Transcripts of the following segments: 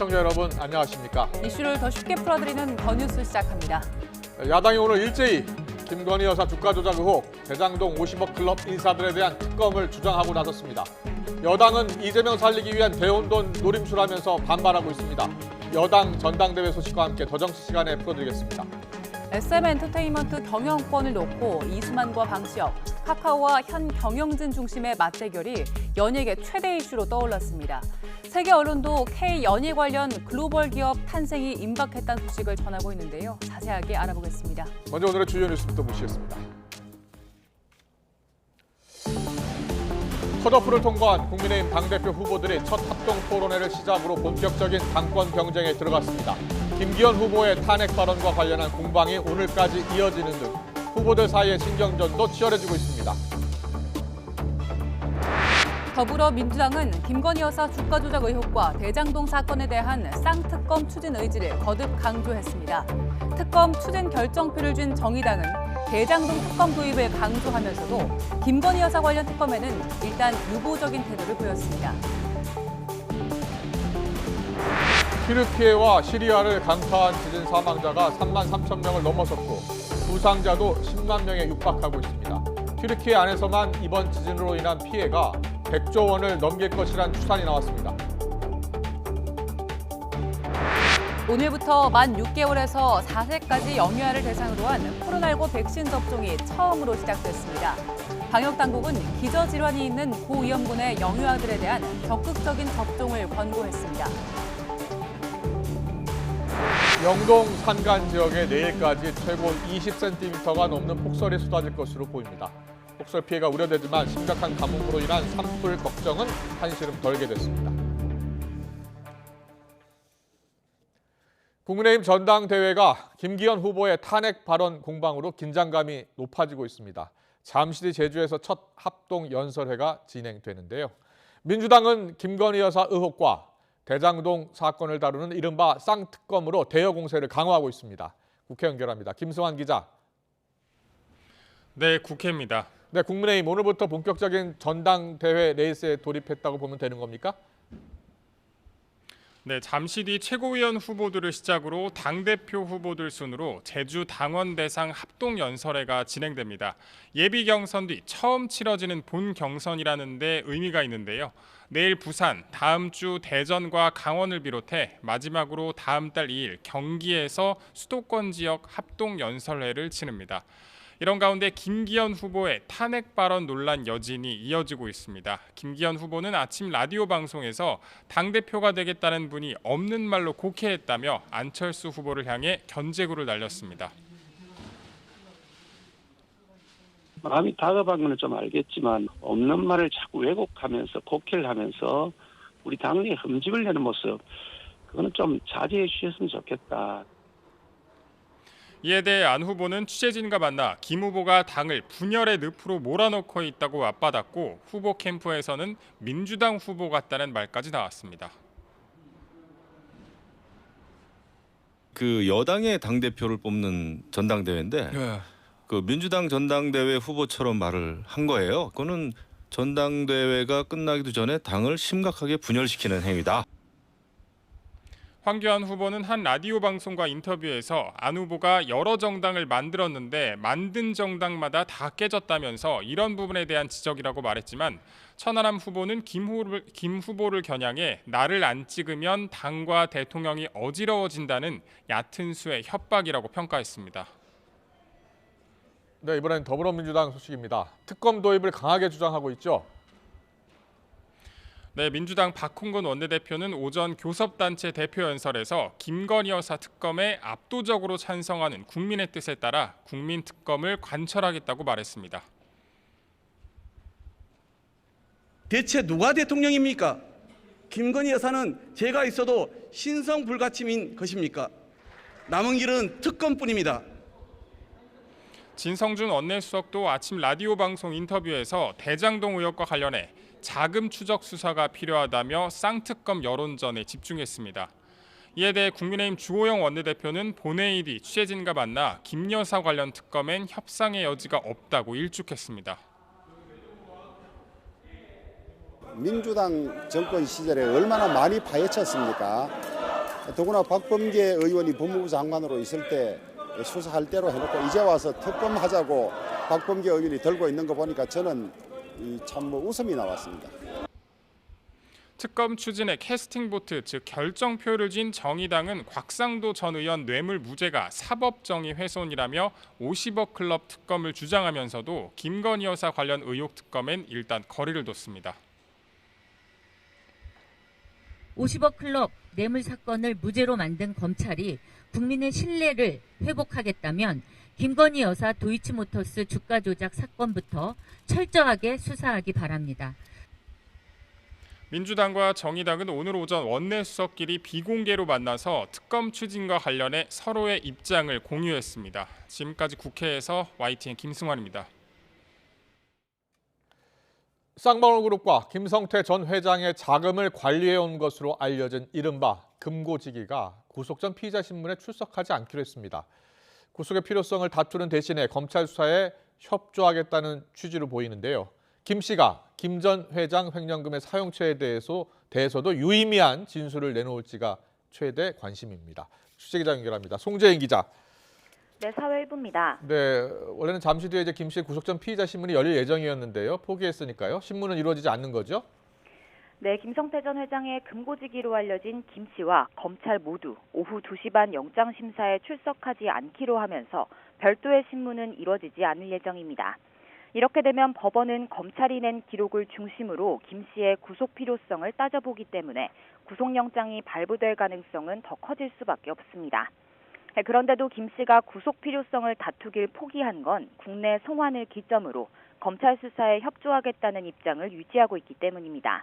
시청자 여러분 안녕하십니까? 이슈를 더 쉽게 풀어드리는 더뉴스 시작합니다. 야당이 오늘 일제히 김건희 여사 주가 조작 의혹, 대장동 50억 클럽 인사들에 대한 특검을 주장하고 나섰습니다. 여당은 이재명 살리기 위한 대혼돈 노림수라면서 반발하고 있습니다. 여당 전당대회 소식과 함께 더 정치 시간에 풀어드리겠습니다. SM엔터테인먼트 경영권을 놓고 이수만과 방시혁, 카카오와 현 경영진 중심의 맞대결이 연예계 최대 이슈로 떠올랐습니다. 세계 언론도 K연예 관련 글로벌 기업 탄생이 임박했다는 소식을 전하고 있는데요. 자세하게 알아보겠습니다. 먼저 오늘의 주요 뉴스부터 모시겠습니다. 컷오프를 통과한 국민의힘 당대표 후보들이 첫 합동 토론회를 시작으로 본격적인 당권 경쟁에 들어갔습니다. 김기현 후보의 탄핵 발언과 관련한 공방이 오늘까지 이어지는 등 후보들 사이의 신경전도 치열해지고 있습니다. 더불어민주당은 김건희 여사 주가 조작 의혹과 대장동 사건에 대한 쌍특검 추진 의지를 거듭 강조했습니다. 특검 추진 결정표를 준 정의당은 대장동 특검 도입을 강조하면서도 김건희 여사 관련 특검에는 일단 유보적인 태도를 보였습니다. 튀르키예와 시리아를 강타한 지진 사망자가 3만 3천 명을 넘어섰고 부상자도 10만 명에 육박하고 있습니다. 튀르키예 안에서만 이번 지진으로 인한 피해가 100조 원을 넘길 것이란 추산이 나왔습니다. 오늘부터 만 6개월에서 4세까지 영유아를 대상으로 한 코로나19 백신 접종이 처음으로 시작됐습니다. 방역당국은 기저질환이 있는 고위험군의 영유아들에 대한 적극적인 접종을 권고했습니다. 영동 산간 지역에 내일까지 최고 20cm가 넘는 폭설이 쏟아질 것으로 보입니다. 폭설 피해가 우려되지만 심각한 가뭄으로 인한 산불 걱정은 한시름 덜게 됐습니다. 국민의힘 전당대회가 김기현 후보의 탄핵 발언 공방으로 긴장감이 높아지고 있습니다. 잠시 뒤 제주에서 첫 합동 연설회가 진행되는데요. 민주당은 김건희 여사 의혹과 대장동 사건을 다루는 이른바 쌍특검으로 대여 공세를 강화하고 있습니다. 국회 연결합니다. 김승환 기자. 네, 국회입니다. 네, 국민의힘 오늘부터 본격적인 전당대회 레이스에 돌입했다고 보면 되는 겁니까? 네, 잠시 뒤 최고위원 후보들을 시작으로 당대표 후보들 순으로 제주 당원 대상 합동 연설회가 진행됩니다. 예비 경선 뒤 처음 치러지는 본 경선이라는 데 의미가 있는데요. 내일 부산, 다음 주 대전과 강원을 비롯해 마지막으로 다음 달 2일 경기에서 수도권 지역 합동 연설회를 치릅니다. 이런 가운데 김기현 후보의 탄핵 발언 논란 여진이 이어지고 있습니다. 김기현 후보는 아침 라디오 방송에서 당대표가 되겠다는 분이 없는 말로 곡해했다며 안철수 후보를 향해 견제구를 날렸습니다. 마음이 다급한 건 좀 알겠지만 없는 말을 자꾸 왜곡하면서 곡해를 하면서 우리 당의 흠집을 내는 모습, 그거는 좀 자제해 주셨으면 좋겠다. 이에 대해 안 후보는 취재진과 만나 김 후보가 당을 분열의 늪으로 몰아넣고 있다고 맞받았고 후보 캠프에서는 민주당 후보 같다는 말까지 나왔습니다. 그 여당의 당대표를 뽑는 전당대회인데 그 민주당 전당대회 후보처럼 말을 한 거예요. 그거는 전당대회가 끝나기도 전에 당을 심각하게 분열시키는 행위다. 황교안 후보는 한 라디오 방송과 인터뷰에서 안 후보가 여러 정당을 만들었는데 만든 정당마다 다 깨졌다면서 이런 부분에 대한 지적이라고 말했지만 천하람 후보는 김 후보를 겨냥해 나를 안 찍으면 당과 대통령이 어지러워진다는 얕은 수의 협박이라고 평가했습니다. 네, 이번엔 더불어민주당 소식입니다. 특검 도입을 강하게 주장하고 있죠. 네, 민주당 박홍근 원내대표는 오전 교섭단체 대표 연설에서 김건희 여사 특검에 압도적으로 찬성하는 국민의 뜻에 따라 국민 특검을 관철하겠다고 말했습니다. 대체 누가 대통령입니까? 김건희 여사는 제가 있어도 신성 불가침인 것입니까? 남은 길은 특검뿐입니다. 진성준 원내수석도 아침 라디오 방송 인터뷰에서 대장동 의혹과 관련해 자금 추적 수사가 필요하다며 쌍특검 여론전에 집중했습니다. 이에 대해 국민의힘 주호영 원내대표는 본회의 뒤 취재진과 만나 김 여사 관련 특검엔 협상의 여지가 없다고 일축했습니다. 민주당 정권 시절에 얼마나 많이 파헤쳤습니까? 더구나 박범계 의원이 법무부 장관으로 있을 때 수사할 대로 해놓고 이제 와서 특검하자고 박범계 의원이 들고 있는 거 보니까 저는 참 웃음이 나왔습니다. 특검 추진에 캐스팅보트, 즉 결정표를 쥔 정의당은 곽상도 전 의원 뇌물 무죄가 사법정의 훼손이라며 50억 클럽 특검을 주장하면서도 김건희 여사 관련 의혹 특검엔 일단 거리를 뒀습니다. 50억 클럽 뇌물 사건을 무죄로 만든 검찰이 국민의 신뢰를 회복하겠다면 김건희 여사 도이치모터스 주가 조작 사건부터 철저하게 수사하기 바랍니다. 민주당과 정의당은 오늘 오전 원내수석끼리 비공개로 만나서 특검 추진과 관련해 서로의 입장을 공유했습니다. 지금까지 국회에서 YTN 김승환입니다. 쌍방울그룹과 김성태 전 회장의 자금을 관리해온 것으로 알려진 이른바 금고지기가 구속 전 피의자 신문에 출석하지 않기로 했습니다. 구속의 필요성을 다투는 대신에 검찰 수사에 협조하겠다는 취지로 보이는데요. 김 씨가 김 전 회장 횡령금의 사용처에 대해서도 유의미한 진술을 내놓을지가 최대 관심입니다. 취재기자 연결합니다. 송재인 기자. 네, 사회1부입니다. 네, 원래는 잠시 뒤에 김 씨의 구속 전 피의자 신문이 열릴 예정이었는데요. 포기했으니까요. 신문은 이루어지지 않는 거죠? 네, 김성태 전 회장의 금고지기로 알려진 김 씨와 검찰 모두 오후 2시 반 영장심사에 출석하지 않기로 하면서 별도의 신문은 이루어지지 않을 예정입니다. 이렇게 되면 법원은 검찰이 낸 기록을 중심으로 김 씨의 구속 필요성을 따져보기 때문에 구속영장이 발부될 가능성은 더 커질 수밖에 없습니다. 그런데도 김 씨가 구속 필요성을 다투길 포기한 건 국내 송환을 기점으로 검찰 수사에 협조하겠다는 입장을 유지하고 있기 때문입니다.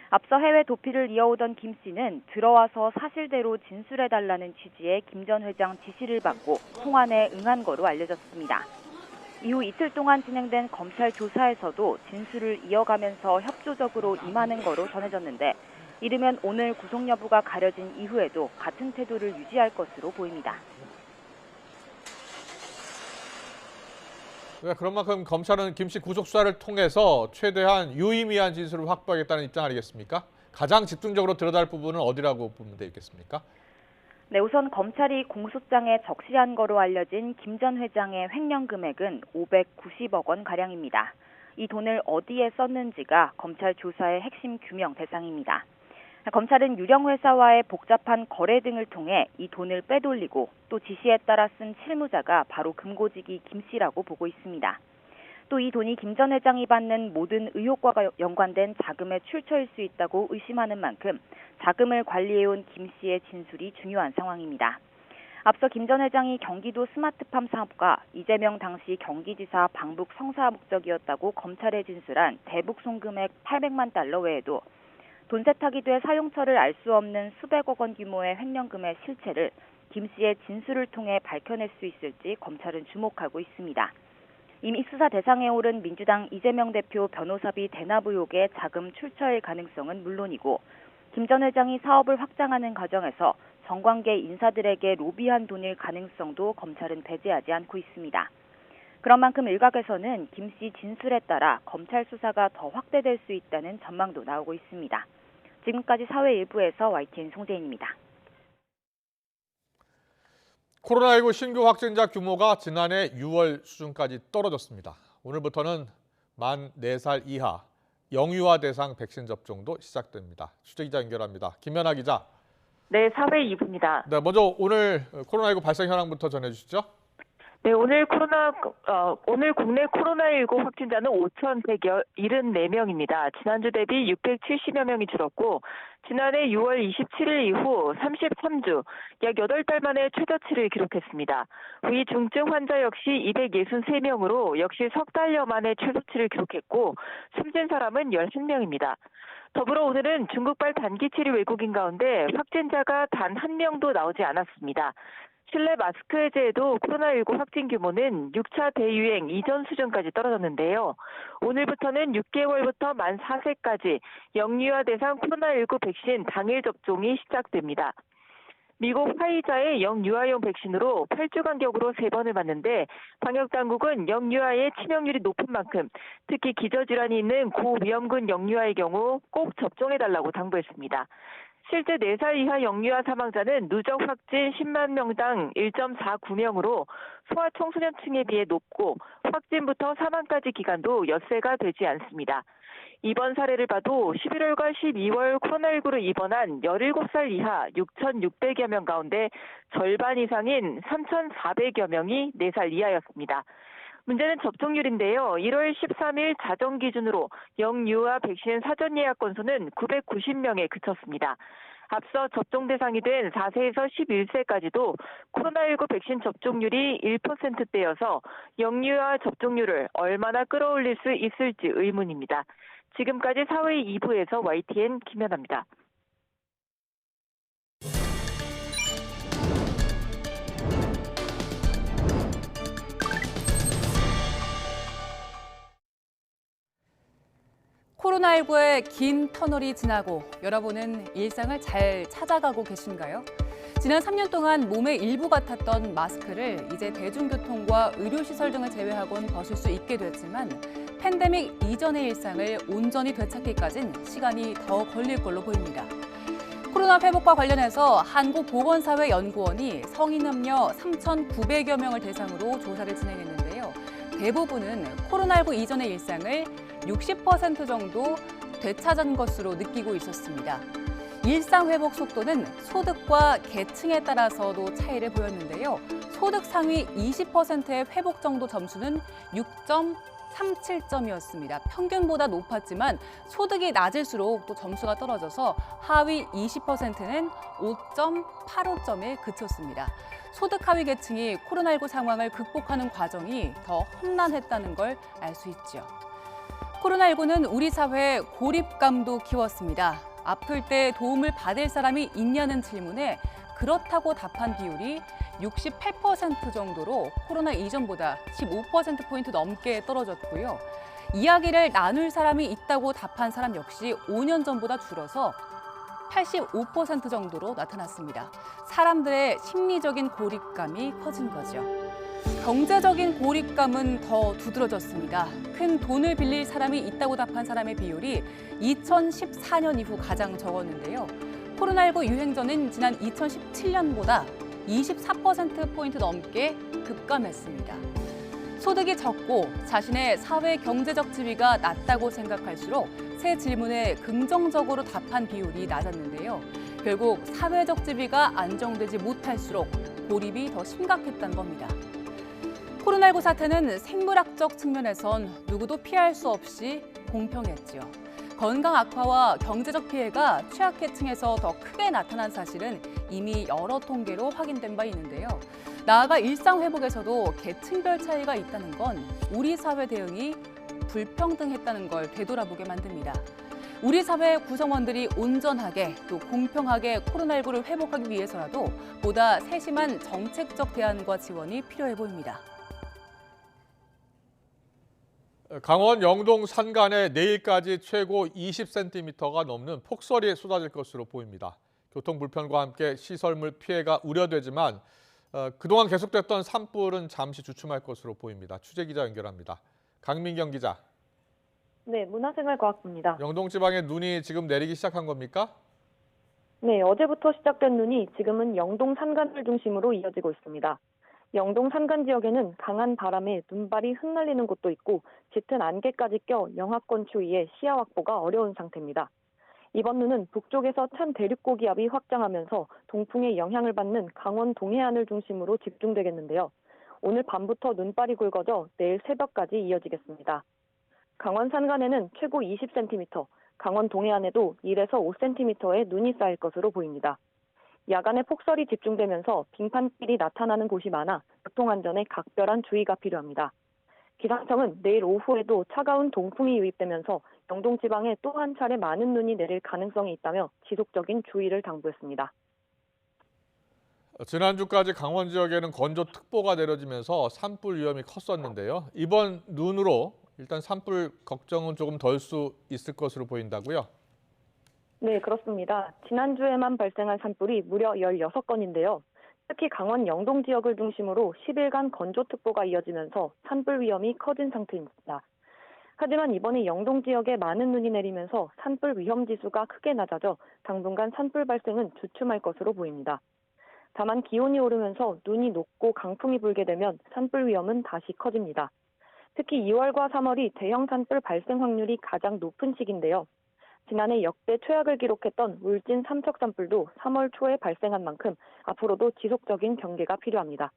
앞서 해외 도피를 이어오던 김 씨는 들어와서 사실대로 진술해달라는 취지의 김 전 회장 지시를 받고 송환에 응한 거로 알려졌습니다. 이후 이틀 동안 진행된 검찰 조사에서도 진술을 이어가면서 협조적으로 임하는 거로 전해졌는데 이르면 오늘 구속 여부가 가려진 이후에도 같은 태도를 유지할 것으로 보입니다. 네, 그런 만큼 검찰은 김 씨 구속 수사를 통해서 최대한 유의미한 진술을 확보하겠다는 입장 아니겠습니까? 가장 집중적으로 들여다볼 부분은 어디라고 보면 되겠습니까? 네, 우선 검찰이 공소장에 적시한 거로 알려진 김 전 회장의 횡령 금액은 590억 원 가량입니다. 이 돈을 어디에 썼는지가 검찰 조사의 핵심 규명 대상입니다. 검찰은 유령 회사와의 복잡한 거래 등을 통해 이 돈을 빼돌리고 또 지시에 따라 쓴 실무자가 바로 금고지기 김 씨라고 보고 있습니다. 또 이 돈이 김 전 회장이 받는 모든 의혹과 연관된 자금의 출처일 수 있다고 의심하는 만큼 자금을 관리해온 김 씨의 진술이 중요한 상황입니다. 앞서 김 전 회장이 경기도 스마트팜 사업과 이재명 당시 경기지사 방북 성사 목적이었다고 검찰에 진술한 대북 송금액 800만 달러 외에도 돈 세탁이 돼 사용처를 알 수 없는 수백억 원 규모의 횡령금의 실체를 김 씨의 진술을 통해 밝혀낼 수 있을지 검찰은 주목하고 있습니다. 이미 수사 대상에 오른 민주당 이재명 대표 변호사비 대납 의혹의 자금 출처일 가능성은 물론이고 김 전 회장이 사업을 확장하는 과정에서 정관계 인사들에게 로비한 돈일 가능성도 검찰은 배제하지 않고 있습니다. 그런 만큼 일각에서는 김 씨 진술에 따라 검찰 수사가 더 확대될 수 있다는 전망도 나오고 있습니다. 지금까지 사회1부에서 YTN 송재인입니다. 코로나19 신규 확진자 규모가 지난해 6월 수준까지 떨어졌습니다. 오늘부터는 만 4살 이하 영유아 대상 백신 접종도 시작됩니다. 취재기자 연결합니다. 김연아 기자. 네, 사회2부입니다. 네, 먼저 오늘 코로나19 발생 현황부터 전해주시죠. 네, 오늘 국내 코로나19 확진자는 5,174명입니다. 지난주 대비 670여 명이 줄었고 지난해 6월 27일 이후 33주, 약 8달 만에 최저치를 기록했습니다. 위 중증 환자 역시 263명으로 역시 석 달여 만에 최저치를 기록했고 숨진 사람은 11명입니다. 더불어 오늘은 중국발 단기 치료 외국인 가운데 확진자가 단 한 명도 나오지 않았습니다. 실내 마스크 해제에도 코로나19 확진 규모는 6차 대유행 이전 수준까지 떨어졌는데요. 오늘부터는 6개월부터 만 4세까지 영유아 대상 코로나19 백신 당일 접종이 시작됩니다. 미국 화이자의 영유아용 백신으로 8주 간격으로 3번을 맞는데 방역당국은 영유아의 치명률이 높은 만큼 특히 기저질환이 있는 고위험군 영유아의 경우 꼭 접종해달라고 당부했습니다. 실제 4살 이하 영유아 사망자는 누적 확진 10만 명당 1.49명으로 소아청소년층에 비해 높고 확진부터 사망까지 기간도 엿새가 되지 않습니다. 이번 사례를 봐도 11월과 12월 코로나19로 입원한 17살 이하 6,600여 명 가운데 절반 이상인 3,400여 명이 4살 이하였습니다. 문제는 접종률인데요. 1월 13일 자정 기준으로 영유아 백신 사전 예약 건수는 990명에 그쳤습니다. 앞서 접종 대상이 된 4세에서 11세까지도 코로나19 백신 접종률이 1%대여서 영유아 접종률을 얼마나 끌어올릴 수 있을지 의문입니다. 지금까지 사회 2부에서 YTN 김연아입니다. 코로나19의 긴 터널이 지나고 여러분은 일상을 잘 찾아가고 계신가요? 지난 3년 동안 몸의 일부 같았던 마스크를 이제 대중교통과 의료시설 등을 제외하고는 벗을 수 있게 됐지만 팬데믹 이전의 일상을 온전히 되찾기까진 시간이 더 걸릴 걸로 보입니다. 코로나 회복과 관련해서 한국보건사회연구원이 성인 남녀 3,900여 명을 대상으로 조사를 진행했는데요. 대부분은 코로나19 이전의 일상을 60% 정도 되찾은 것으로 느끼고 있었습니다. 일상 회복 속도는 소득과 계층에 따라서도 차이를 보였는데요. 소득 상위 20%의 회복 정도 점수는 6.37점이었습니다. 평균보다 높았지만 소득이 낮을수록 또 점수가 떨어져서 하위 20%는 5.85점에 그쳤습니다. 소득 하위 계층이 코로나19 상황을 극복하는 과정이 더 험난했다는 걸 알 수 있죠. 코로나19는 우리 사회의 고립감도 키웠습니다. 아플 때 도움을 받을 사람이 있냐는 질문에 그렇다고 답한 비율이 68% 정도로 코로나 이전보다 15%포인트 넘게 떨어졌고요. 이야기를 나눌 사람이 있다고 답한 사람 역시 5년 전보다 줄어서 85% 정도로 나타났습니다. 사람들의 심리적인 고립감이 커진 거죠. 경제적인 고립감은 더 두드러졌습니다. 큰 돈을 빌릴 사람이 있다고 답한 사람의 비율이 2014년 이후 가장 적었는데요. 코로나19 유행 전인 지난 2017년보다 24%포인트 넘게 급감했습니다. 소득이 적고 자신의 사회 경제적 지위가 낮다고 생각할수록 새 질문에 긍정적으로 답한 비율이 낮았는데요. 결국 사회적 지위가 안정되지 못할수록 고립이 더 심각했다는 겁니다. 코로나19 사태는 생물학적 측면에선 누구도 피할 수 없이 공평했지요. 건강 악화와 경제적 피해가 취약계층에서 더 크게 나타난 사실은 이미 여러 통계로 확인된 바 있는데요. 나아가 일상 회복에서도 계층별 차이가 있다는 건 우리 사회 대응이 불평등했다는 걸 되돌아보게 만듭니다. 우리 사회 구성원들이 온전하게 또 공평하게 코로나19를 회복하기 위해서라도 보다 세심한 정책적 대안과 지원이 필요해 보입니다. 강원 영동 산간에 내일까지 최고 20cm가 넘는 폭설이 쏟아질 것으로 보입니다. 교통 불편과 함께 시설물 피해가 우려되지만 그동안 계속됐던 산불은 잠시 주춤할 것으로 보입니다. 취재 기자 연결합니다. 강민경 기자. 네, 문화생활과학부입니다. 영동 지방에 눈이 지금 내리기 시작한 겁니까? 네, 어제부터 시작된 눈이 지금은 영동 산간을 중심으로 이어지고 있습니다. 영동 산간 지역에는 강한 바람에 눈발이 흩날리는 곳도 있고 짙은 안개까지 껴 영하권 추위에 시야 확보가 어려운 상태입니다. 이번 눈은 북쪽에서 찬 대륙 고기압이 확장하면서 동풍의 영향을 받는 강원 동해안을 중심으로 집중되겠는데요. 오늘 밤부터 눈발이 굵어져 내일 새벽까지 이어지겠습니다. 강원 산간에는 최고 20cm, 강원 동해안에도 1에서 5cm의 눈이 쌓일 것으로 보입니다. 야간에 폭설이 집중되면서 빙판길이 나타나는 곳이 많아 교통안전에 각별한 주의가 필요합니다. 기상청은 내일 오후에도 차가운 동풍이 유입되면서 영동 지방에 또 한 차례 많은 눈이 내릴 가능성이 있다며 지속적인 주의를 당부했습니다. 지난주까지 강원 지역에는 건조특보가 내려지면서 산불 위험이 컸었는데요. 이번 눈으로 일단 산불 걱정은 조금 덜 수 있을 것으로 보인다고요? 네, 그렇습니다. 지난주에만 발생한 산불이 무려 16건인데요. 특히 강원 영동 지역을 중심으로 10일간 건조특보가 이어지면서 산불 위험이 커진 상태입니다. 하지만 이번에 영동 지역에 많은 눈이 내리면서 산불 위험 지수가 크게 낮아져 당분간 산불 발생은 주춤할 것으로 보입니다. 다만 기온이 오르면서 눈이 녹고 강풍이 불게 되면 산불 위험은 다시 커집니다. 특히 2월과 3월이 대형 산불 발생 확률이 가장 높은 시기인데요. 지난해 역대 최악을 기록했던 울진 삼척 산불도 3월 초에 발생한 만큼 앞으로도 지속적인 경계가 필요합니다.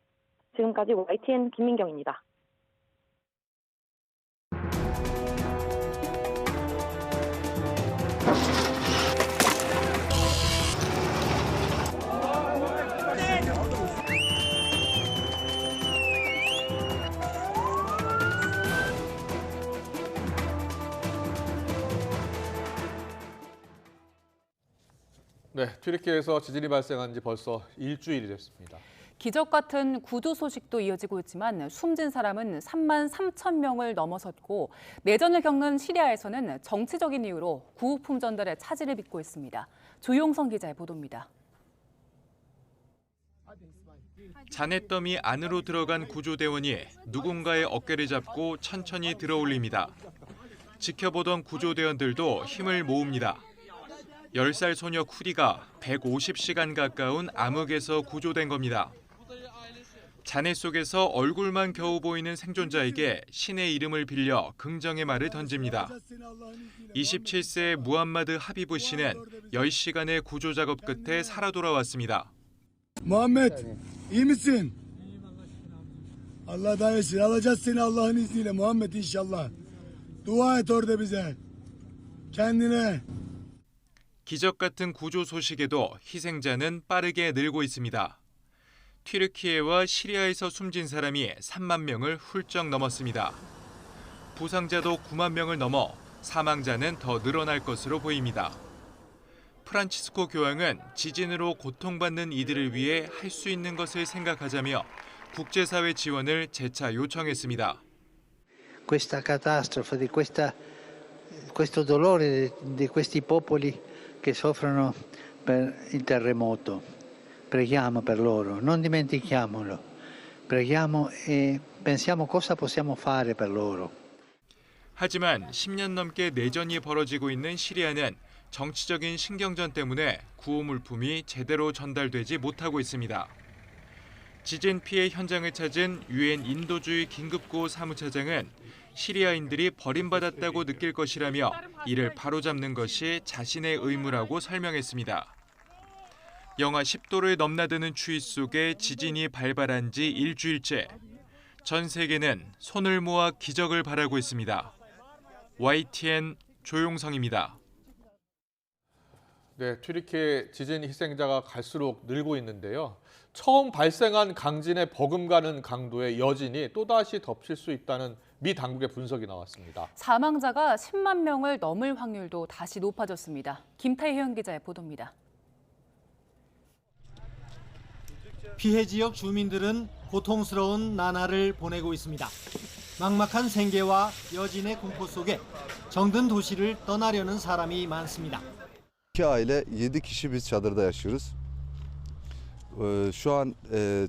지금까지 YTN 김민경입니다. 네, 튀르키예에서 지진이 발생한 지 벌써 일주일이 됐습니다. 기적 같은 구조 소식도 이어지고 있지만 숨진 사람은 3만 3천 명을 넘어섰고 내전을 겪는 시리아에서는 정치적인 이유로 구호품 전달에 차질을 빚고 있습니다. 조용성 기자의 보도입니다. 잔해더미 안으로 들어간 구조대원이 누군가의 어깨를 잡고 천천히 들어올립니다. 지켜보던 구조대원들도 힘을 모읍니다. 10살 소녀 쿠리가 150시간 가까운 암흑에서 구조된 겁니다. 잔해 속에서 얼굴만 겨우 보이는 생존자에게 신의 이름을 빌려 긍정의 말을 던집니다. 27세의 무함마드 하비브 씨는 10시간의 구조 작업 끝에 살아 돌아왔습니다. Muhammed, iyi misin? Allah dayanışır. Alacağız seni Allah'ın izniyle Muhammed inşallah. Dua et orada bize. Kendine. 기적 같은 구조 소식에도 희생자는 빠르게 늘고 있습니다. 튀르키예와 시리아에서 숨진 사람이 3만 명을 훌쩍 넘었습니다. 부상자도 9만 명을 넘어 사망자는 더 늘어날 것으로 보입니다. 프란치스코 교황은 지진으로 고통받는 이들을 위해 할 수 있는 것을 생각하자며 국제사회 지원을 재차 요청했습니다. Questa catastrofe, di questo dolore di questi popoli che soffrono per il terremoto. Preghiamo per loro, non dimentichiamolo. Preghiamo e pensiamo cosa possiamo fare per loro. 하지만 10년 넘게 내전이 벌어지고 있는 시리아는 정치적인 신경전 때문에 구호 물품이 제대로 전달되지 못하고 있습니다. 지진 피해 현장을 찾은 유엔 인도주의 긴급구호 사무차장은 시리아인들이 버림받았다고 느낄 것이라며 이를 바로잡는 것이 자신의 의무라고 설명했습니다. 영하 10도를 넘나드는 추위 속에 지진이 발발한 지 일주일째. 전 세계는 손을 모아 기적을 바라고 있습니다. YTN 조용성입니다. 네, 튀르키예 지진 희생자가 갈수록 늘고 있는데요. 처음 발생한 강진에 버금가는 강도의 여진이 또다시 덮칠 수 있다는 미 당국의 분석이 나왔습니다. 사망자가 10만 명을 넘을 확률도 다시 높아졌습니다. 김태현 기자의 보도입니다. 피해 지역 주민들은 고통스러운 나날을 보내고 있습니다. 막막한 생계와 여진의 공포 속에 정든 도시를 떠나려는 사람이 많습니다. İki aile 7 kişi biz çadırda yaşıyoruz. Şu an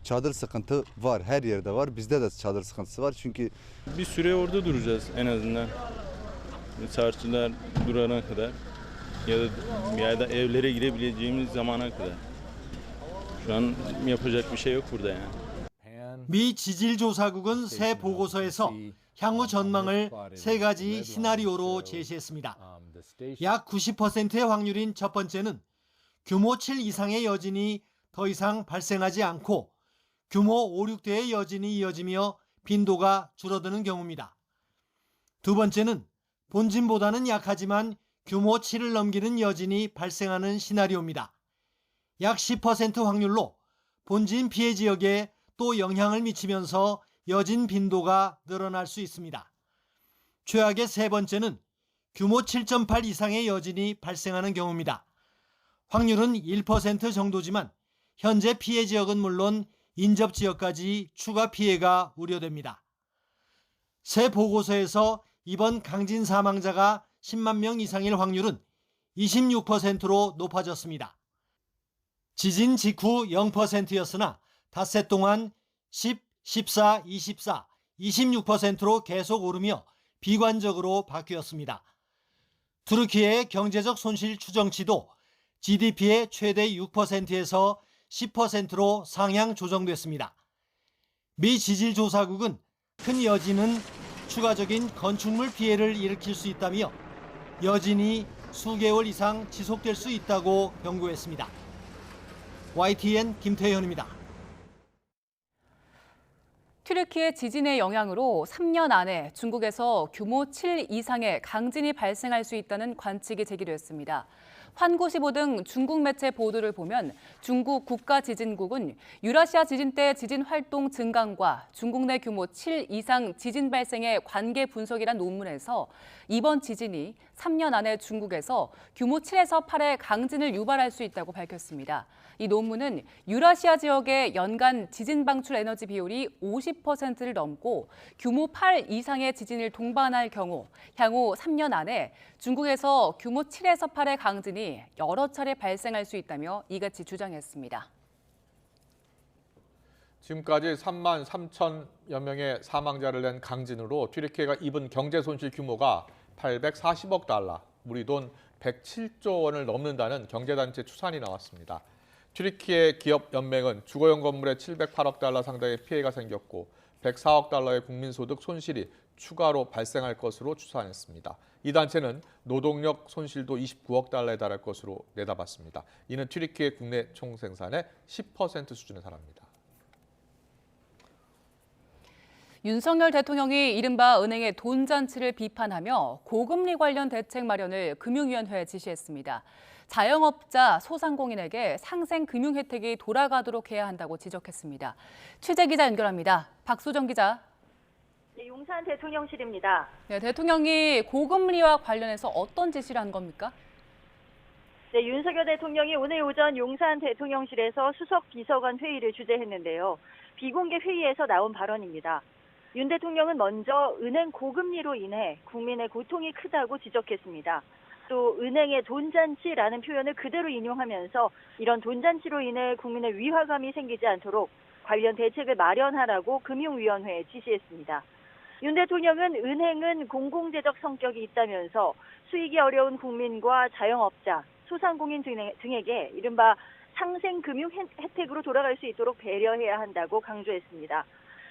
çadır sıkıntı var, her yerde var. Bizde de çadır sıkıntısı var çünkü bir süre orada duracağız en azından. Çarşılar durana kadar ya da evlere girebileceğimiz zamana kadar. Şu an yapacak bir şey yok burada yani. 미 지질조사국은 새 보고서에서 향후 전망을 세 가지 시나리오로 제시했습니다. 약 90%의 확률인 첫 번째는 규모 7 이상의 여진이 더 이상 발생하지 않고 규모 5, 6대의 여진이 이어지며 빈도가 줄어드는 경우입니다. 두 번째는 본진보다는 약하지만 규모 7을 넘기는 여진이 발생하는 시나리오입니다. 약 10% 확률로 본진 피해 지역에 또 영향을 미치면서 여진 빈도가 늘어날 수 있습니다. 최악의 세 번째는 규모 7.8 이상의 여진이 발생하는 경우입니다. 확률은 1% 정도지만 현재 피해 지역은 물론 인접 지역까지 추가 피해가 우려됩니다. 새 보고서에서 이번 강진 사망자가 10만 명 이상일 확률은 26%로 높아졌습니다. 지진 직후 0%였으나 닷새 동안 10, 14, 24, 26%로 계속 오르며 비관적으로 바뀌었습니다. 투르키의 경제적 손실 추정치도 GDP의 최대 6%에서 10%로 상향 조정됐습니다. 미 지질조사국은 큰 여진은 추가적인 건축물 피해를 일으킬 수 있다며 여진이 수개월 이상 지속될 수 있다고 경고했습니다. YTN 김태현입니다. 튀르키예 지진의 영향으로 3년 안에 중국에서 규모 7 이상의 강진이 발생할 수 있다는 관측이 제기됐습니다. 환구시보 등 중국 매체 보도를 보면 중국 국가지진국은 유라시아 지진 때 지진 활동 증강과 중국 내 규모 7 이상 지진 발생의 관계 분석이란 논문에서 이번 지진이 3년 안에 중국에서 규모 7에서 8의 강진을 유발할 수 있다고 밝혔습니다. 이 논문은 유라시아 지역의 연간 지진 방출 에너지 비율이 50%를 넘고 규모 8 이상의 지진을 동반할 경우 향후 3년 안에 중국에서 규모 7에서 8의 강진이 여러 차례 발생할 수 있다며 이같이 주장했습니다. 지금까지 3만 3천여 명의 사망자를 낸 강진으로 튀르키예가 입은 경제 손실 규모가 840억 달러, 우리 돈 107조 원을 넘는다는 경제단체 추산이 나왔습니다. 튀르키예 기업연맹은 주거용 건물에 708억 달러 상당의 피해가 생겼고 104억 달러의 국민소득 손실이 추가로 발생할 것으로 추산했습니다. 이 단체는 노동력 손실도 29억 달러에 달할 것으로 내다봤습니다. 이는 튀르키예 국내 총생산의 10% 수준에 달합니다. 윤석열 대통령이 이른바 은행의 돈잔치를 비판하며 고금리 관련 대책 마련을 금융위원회에 지시했습니다. 자영업자, 소상공인에게 상생 금융 혜택이 돌아가도록 해야 한다고 지적했습니다. 취재 기자 연결합니다. 박소정 기자. 네, 용산 대통령실입니다. 네, 대통령이 고금리와 관련해서 어떤 지시를 한 겁니까? 네, 윤석열 대통령이 오늘 오전 용산 대통령실에서 수석 비서관 회의를 주재했는데요. 비공개 회의에서 나온 발언입니다. 윤 대통령은 먼저 은행 고금리로 인해 국민의 고통이 크다고 지적했습니다. 또 은행의 돈잔치라는 표현을 그대로 인용하면서 이런 돈잔치로 인해 국민의 위화감이 생기지 않도록 관련 대책을 마련하라고 금융위원회에 지시했습니다. 윤 대통령은 은행은 공공재적 성격이 있다면서 수익이 어려운 국민과 자영업자, 소상공인 등에게 이른바 상생금융 혜택으로 돌아갈 수 있도록 배려해야 한다고 강조했습니다.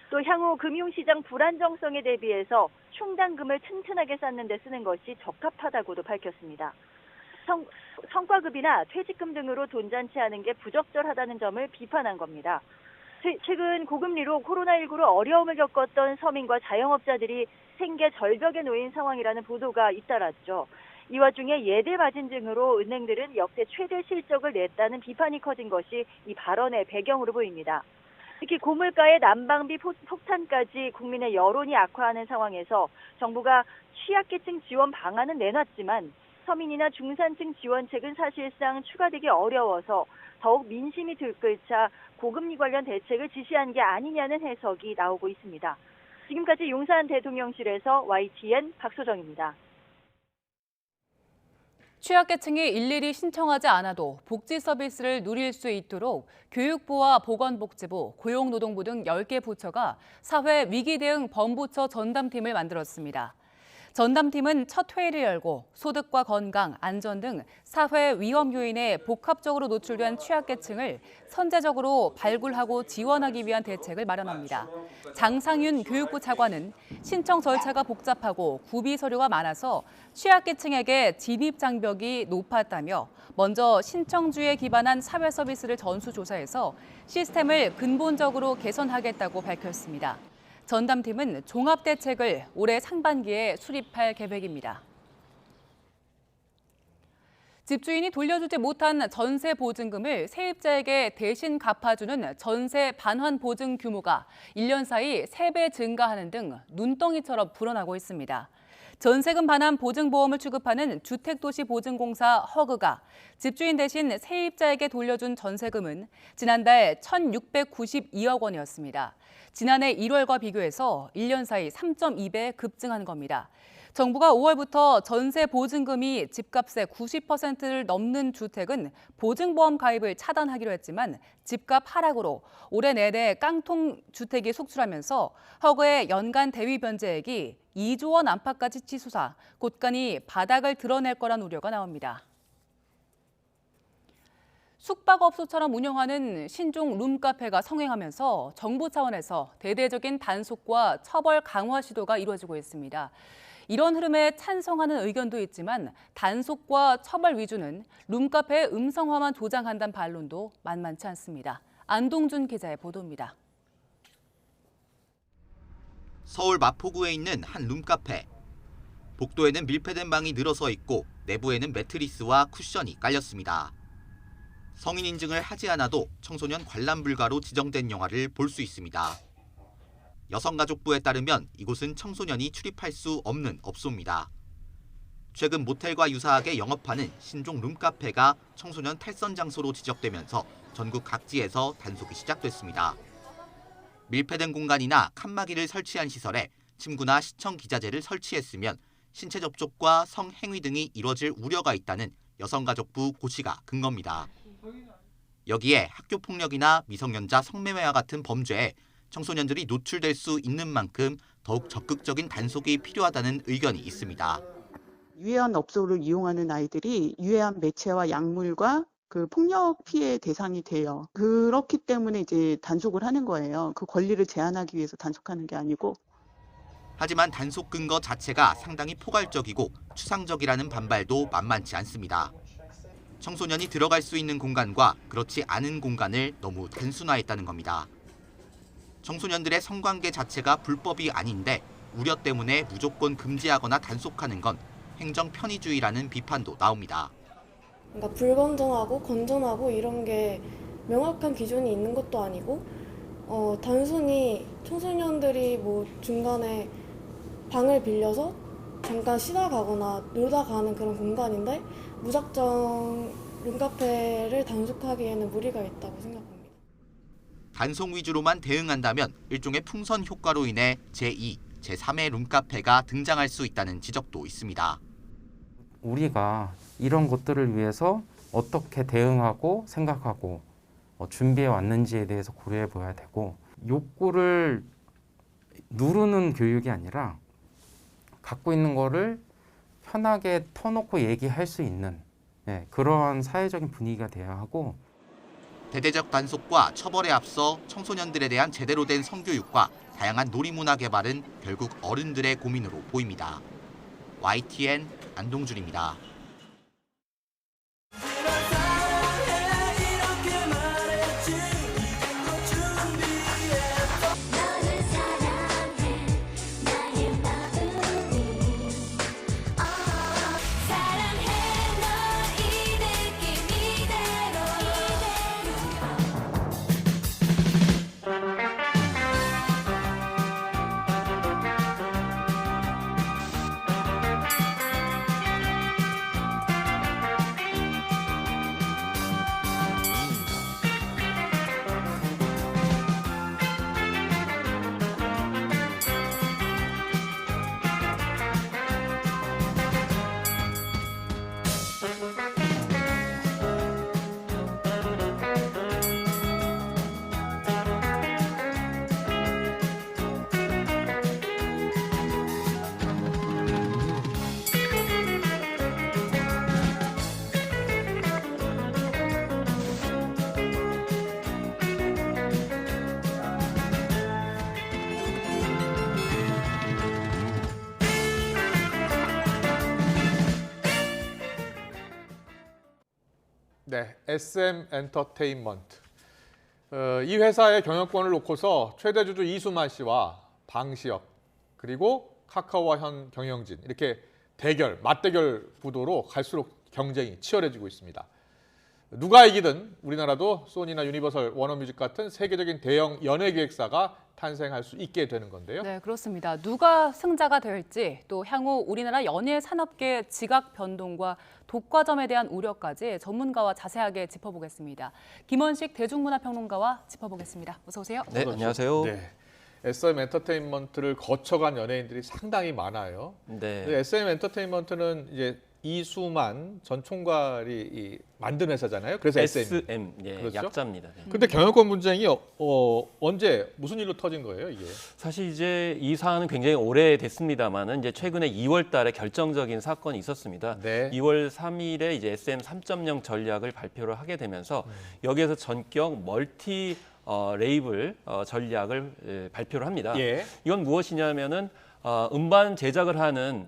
또 향후 금융시장 불안정성에 대비해서 충당금을 튼튼하게 쌓는 데 쓰는 것이 적합하다고도 밝혔습니다. 성과급이나 퇴직금 등으로 돈잔치하는 게 부적절하다는 점을 비판한 겁니다. 최근 고금리로 코로나19로 어려움을 겪었던 서민과 자영업자들이 생계 절벽에 놓인 상황이라는 보도가 잇따랐죠. 이 와중에 예대 마진 등으로 은행들은 역대 최대 실적을 냈다는 비판이 커진 것이 이 발언의 배경으로 보입니다. 특히 고물가의 난방비 폭탄까지 국민의 여론이 악화하는 상황에서 정부가 취약계층 지원 방안은 내놨지만 서민이나 중산층 지원책은 사실상 추가되기 어려워서 더욱 민심이 들끓자 고금리 관련 대책을 지시한 게 아니냐는 해석이 나오고 있습니다. 지금까지 용산 대통령실에서 YTN 박소정입니다. 취약계층이 일일이 신청하지 않아도 복지 서비스를 누릴 수 있도록 교육부와 보건복지부, 고용노동부 등 10개 부처가 사회 위기 대응 범부처 전담팀을 만들었습니다. 전담팀은 첫 회의를 열고 소득과 건강, 안전 등 사회 위험 요인에 복합적으로 노출된 취약계층을 선제적으로 발굴하고 지원하기 위한 대책을 마련합니다. 장상윤 교육부 차관은 신청 절차가 복잡하고 구비 서류가 많아서 취약계층에게 진입 장벽이 높았다며 먼저 신청주에 기반한 사회 서비스를 전수조사해서 시스템을 근본적으로 개선하겠다고 밝혔습니다. 전담팀은 종합대책을 올해 상반기에 수립할 계획입니다. 집주인이 돌려주지 못한 전세 보증금을 세입자에게 대신 갚아주는 전세 반환 보증 규모가 1년 사이 3배 증가하는 등 눈덩이처럼 불어나고 있습니다. 전세금 반환 보증보험을 취급하는 주택도시보증공사 허그가 집주인 대신 세입자에게 돌려준 전세금은 지난달 1,692억 원이었습니다. 지난해 1월과 비교해서 1년 사이 3.2배 급증한 겁니다. 정부가 5월부터 전세 보증금이 집값의 90%를 넘는 주택은 보증보험 가입을 차단하기로 했지만 집값 하락으로 올해 내내 깡통 주택이 속출하면서 허그의 연간 대위 변제액이 2조 원 안팎까지 치솟아 곳간이 바닥을 드러낼 거란 우려가 나옵니다. 숙박업소처럼 운영하는 신종 룸카페가 성행하면서 정부 차원에서 대대적인 단속과 처벌 강화 시도가 이루어지고 있습니다. 이런 흐름에 찬성하는 의견도 있지만 단속과 처벌 위주는 룸카페의 음성화만 조장한다는 반론도 만만치 않습니다. 안동준 기자의 보도입니다. 서울 마포구에 있는 한 룸카페. 복도에는 밀폐된 방이 늘어서 있고 내부에는 매트리스와 쿠션이 깔렸습니다. 성인 인증을 하지 않아도 청소년 관람 불가로 지정된 영화를 볼 수 있습니다. 여성가족부에 따르면 이곳은 청소년이 출입할 수 없는 업소입니다. 최근 모텔과 유사하게 영업하는 신종 룸카페가 청소년 탈선 장소로 지적되면서 전국 각지에서 단속이 시작됐습니다. 밀폐된 공간이나 칸막이를 설치한 시설에 침구나 시청 기자재를 설치했으면 신체 접촉과 성행위 등이 이뤄질 우려가 있다는 여성가족부 고시가 근거입니다. 여기에 학교폭력이나 미성년자 성매매와 같은 범죄에 청소년들이 노출될 수 있는 만큼 더욱 적극적인 단속이 필요하다는 의견이 있습니다. 유해한 업소를 이용하는 아이들이 유해한 매체와 약물과 그 폭력 피해 대상이 돼요. 그렇기 때문에 이제 단속을 하는 거예요. 그 권리를 제한하기 위해서 단속하는 게 아니고. 하지만 단속 근거 자체가 상당히 포괄적이고 추상적이라는 반발도 만만치 않습니다. 청소년이 들어갈 수 있는 공간과 그렇지 않은 공간을 너무 단순화했다는 겁니다. 청소년들의 성관계 자체가 불법이 아닌데 우려 때문에 무조건 금지하거나 단속하는 건 행정 편의주의라는 비판도 나옵니다. 그러니까 불건전하고 건전하고 이런 게 명확한 기준이 있는 것도 아니고 단순히 청소년들이 뭐 중간에 방을 빌려서 잠깐 쉬다 가거나 놀다 가는 그런 공간인데 무작정 룸카페를 단속하기에는 무리가 있다고 생각합니다. 단속 위주로만 대응한다면 일종의 풍선 효과로 인해 제2, 제3의 룸카페가 등장할 수 있다는 지적도 있습니다. 우리가 이런 것들을 위해서 어떻게 대응하고 생각하고 준비해 왔는지에 대해서 고려해 봐야 되고 욕구를 누르는 교육이 아니라 갖고 있는 거를 편하게 터놓고 얘기할 수 있는 그러한 사회적인 분위기가 돼야 하고 대대적 단속과 처벌에 앞서 청소년들에 대한 제대로 된 성교육과 다양한 놀이문화 개발은 결국 어른들의 고민으로 보입니다. YTN 안동준입니다. 네, SM 엔터테인먼트. 이 회사의 경영권을 놓고서 최대 주주 이수만 씨와 방시혁 그리고 카카오와 현 경영진 이렇게 맞대결 구도로 갈수록 경쟁이 치열해지고 있습니다. 누가 이기든 우리나라도 소니나 유니버설, 워너뮤직 같은 세계적인 대형 연예기획사가 탄생할 수 있게 되는 건데요. 네, 그렇습니다. 누가 승자가 될지 또 향후 우리나라 연예 산업계의 지각 변동과 독과점에 대한 우려까지 전문가와 자세하게 짚어보겠습니다. 김원식 대중문화평론가와 짚어보겠습니다. 어서 오세요. 네, 안녕하세요. 네. SM 엔터테인먼트를 거쳐간 연예인들이 상당히 많아요. 네. SM 엔터테인먼트는 이제 이수만 전 총괄이 만든 회사잖아요. 그래서 SM, 예, 그렇죠? 약자입니다. 네. 근데 경영권 분쟁이 언제 무슨 일로 터진 거예요, 이게? 사실 이제 이 사안은 굉장히 오래됐습니다만은 이제 최근에 2월달에 결정적인 사건이 있었습니다. 네. 2월 3일에 이제 SM 3.0 전략을 발표를 하게 되면서 여기에서 전격 멀티 레이블 전략을 발표를 합니다. 예. 이건 무엇이냐면은 음반 제작을 하는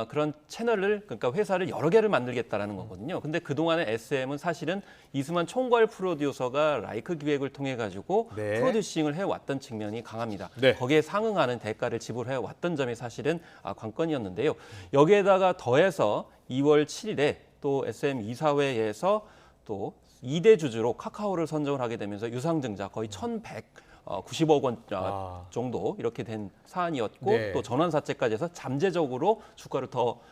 그런 채널을, 그러니까 회사를 여러 개를 만들겠다라는 거거든요. 근데 그동안에 SM은 사실은 이수만 총괄 프로듀서가 라이크 기획을 통해 가지고 네. 프로듀싱을 해왔던 측면이 강합니다. 네. 거기에 상응하는 대가를 지불해왔던 점이 사실은 관건이었는데요. 여기에다가 더해서 2월 7일에 또 SM 이사회에서 또 2대 주주로 카카오를 선정을 하게 되면서 유상증자 거의 1,190억 원 정도 이렇게 된 사안이었고 네. 또 전환사채까지 해서 잠재적으로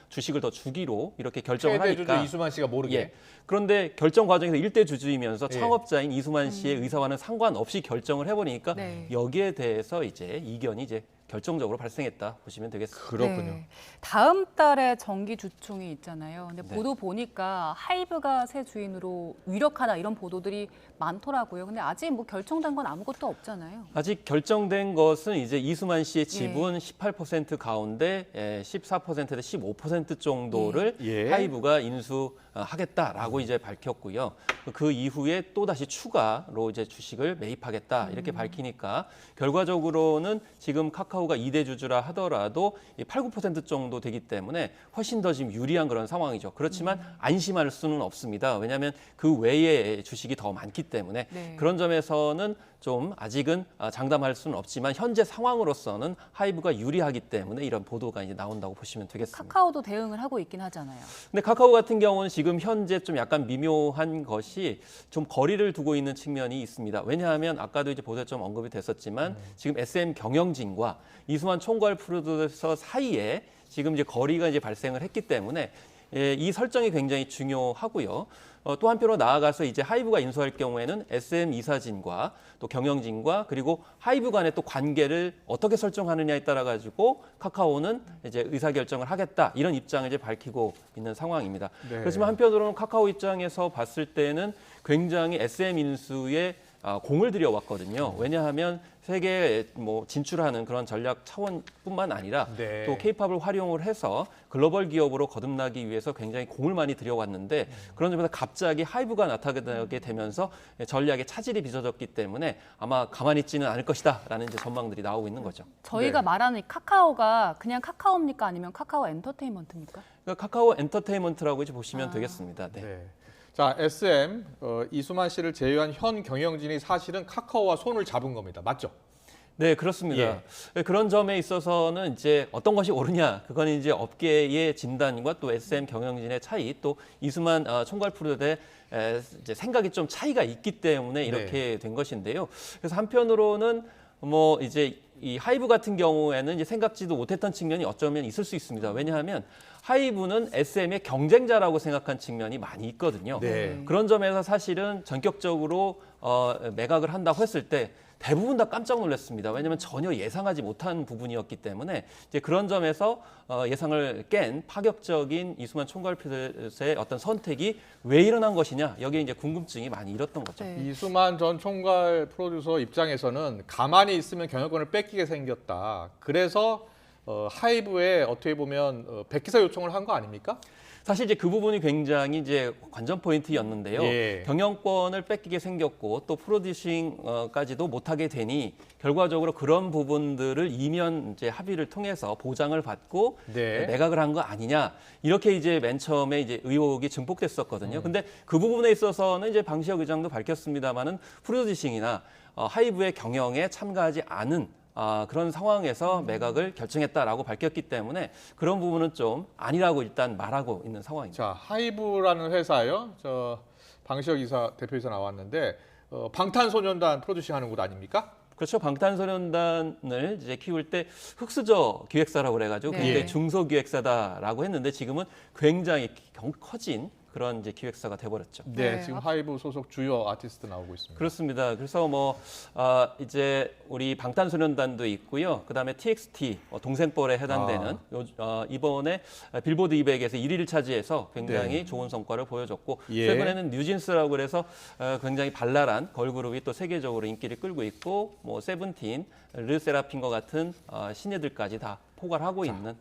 주식을 더 주기로 이렇게 결정을 최대 하니까 주주 이수만 씨가 모르게. 예. 그런데 결정 과정에서 1대 주주이면서 예. 창업자인 이수만 씨의 의사와는 상관없이 결정을 해버리니까 네. 여기에 대해서 이제 이견이 이제 결정적으로 발생했다 보시면 되겠습니다. 그렇군요. 네. 다음 달에 정기 주총이 있잖아요. 근데 네. 보도 보니까 하이브가 새 주인으로 유력하다 이런 보도들이 많더라고요. 근데 아직 뭐 결정된 건 아무것도 없잖아요. 아직 결정된 것은 이제 이수만 씨의 지분 18% 가운데 14%에서 15% 정도를 예. 하이브가 인수하겠다라고 이제 밝혔고요. 그 이후에 또 다시 추가로 이제 주식을 매입하겠다 이렇게 밝히니까 결과적으로는 지금 카카오가 2대 주주라 하더라도 8, 9% 정도 되기 때문에 훨씬 더 지금 유리한 그런 상황이죠. 그렇지만 안심할 수는 없습니다. 왜냐하면 그 외에 주식이 더 많기 때문에 네. 그런 점에서는 좀 아직은 장담할 수는 없지만 현재 상황으로서는 하이브가 유리하기 때문에 이런 보도가 이제 나온다고 보시면 되겠습니다. 카카오도 대응을 하고 있긴 하잖아요. 근데 카카오 같은 경우는 지금 현재 좀 약간 미묘한 것이 좀 거리를 두고 있는 측면이 있습니다. 왜냐하면 아까도 이제 보도에 좀 언급이 됐었지만 지금 SM 경영진과 이수만 총괄 프로듀서 사이에 지금 이제 거리가 이제 발생을 했기 때문에 이 설정이 굉장히 중요하고요. 또 한편으로 나아가서 이제 하이브가 인수할 경우에는 SM 이사진과 또 경영진과 그리고 하이브 간의 또 관계를 어떻게 설정하느냐에 따라 가지고 카카오는 이제 의사결정을 하겠다 이런 입장을 이제 밝히고 있는 상황입니다. 네. 그렇지만 한편으로는 카카오 입장에서 봤을 때는 굉장히 SM 인수에 공을 들여왔거든요. 왜냐하면 세계에 뭐 진출하는 그런 전략 차원뿐만 아니라 네. 또 K-팝을 활용을 해서 글로벌 기업으로 거듭나기 위해서 굉장히 공을 많이 들여왔는데 그런 점에서 갑자기 하이브가 나타나게 되면서 전략에 차질이 빚어졌기 때문에 아마 가만히 있지는 않을 것이다라는 이제 전망들이 나오고 있는 거죠. 저희가 네. 말하는 카카오가 그냥 카카오입니까? 아니면 카카오 엔터테인먼트입니까? 그러니까 카카오 엔터테인먼트라고 이제 보시면 되겠습니다. 네. 네. 자, SM 이수만 씨를 제외한 현 경영진이 사실은 카카오와 손을 잡은 겁니다. 맞죠? 네, 그렇습니다. 그런 점에 있어서는 이제 어떤 것이 옳으냐, 그건 이제 업계의 진단과 또 SM 경영진의 차이, 또 이수만 총괄 프로듀서의 이제 생각이 좀 차이가 있기 때문에 이렇게 된 것인데요. 그래서 한편으로는 뭐 이제 이 하이브 같은 경우에는 이제 생각지도 못했던 측면이 어쩌면 있을 수 있습니다. 왜냐하면 하이브는 SM의 경쟁자라고 생각한 측면이 많이 있거든요. 네. 그런 점에서 사실은 전격적으로 매각을 한다고 했을 때 대부분 다 깜짝 놀랐습니다. 왜냐하면 전혀 예상하지 못한 부분이었기 때문에 이제 그런 점에서 예상을 깬 파격적인 이수만 총괄 프로듀서의 어떤 선택이 왜 일어난 것이냐 여기에 이제 궁금증이 많이 일었던 거죠. 네. 이수만 전 총괄 프로듀서 입장에서는 가만히 있으면 경영권을 뺏기게 생겼다. 그래서 하이브에 어떻게 보면 백기사 요청을 한 거 아닙니까? 사실 이제 그 부분이 굉장히 이제 관전 포인트였는데요. 예. 경영권을 뺏기게 생겼고 또 프로듀싱까지도 못하게 되니 결과적으로 그런 부분들을 이면 이제 합의를 통해서 보장을 받고 네. 매각을 한 거 아니냐 이렇게 이제 맨 처음에 이제 의혹이 증폭됐었거든요. 근데 그 부분에 있어서는 이제 방시혁 의장도 밝혔습니다만은 프로듀싱이나 하이브의 경영에 참가하지 않은 그런 상황에서 매각을 결정했다라고 밝혔기 때문에 그런 부분은 좀 아니라고 일단 말하고 있는 상황입니다. 자, 하이브라는 회사요. 저 방시혁 대표이사 나왔는데 방탄소년단 프로듀싱하는 곳 아닙니까? 그렇죠. 방탄소년단을 이제 키울 때 흑수저 기획사라고 그래가지고 네. 굉장히 예. 중소기획사다라고 했는데 지금은 굉장히 커진 그런 이제 기획사가 돼버렸죠. 네, 지금 하이브 소속 주요 아티스트 나오고 있습니다. 그렇습니다. 그래서 뭐 이제 우리 방탄소년단도 있고요. 그다음에 TXT 동생뻘에 해당되는 이번에 빌보드 200에서 1위를 차지해서 굉장히 좋은 성과를 보여줬고 최근에는 뉴진스라고 그래서 굉장히 발랄한 걸그룹이 또 세계적으로 인기를 끌고 있고 뭐 세븐틴, 르세라핌과 같은 신예들까지 다 포괄하고 있는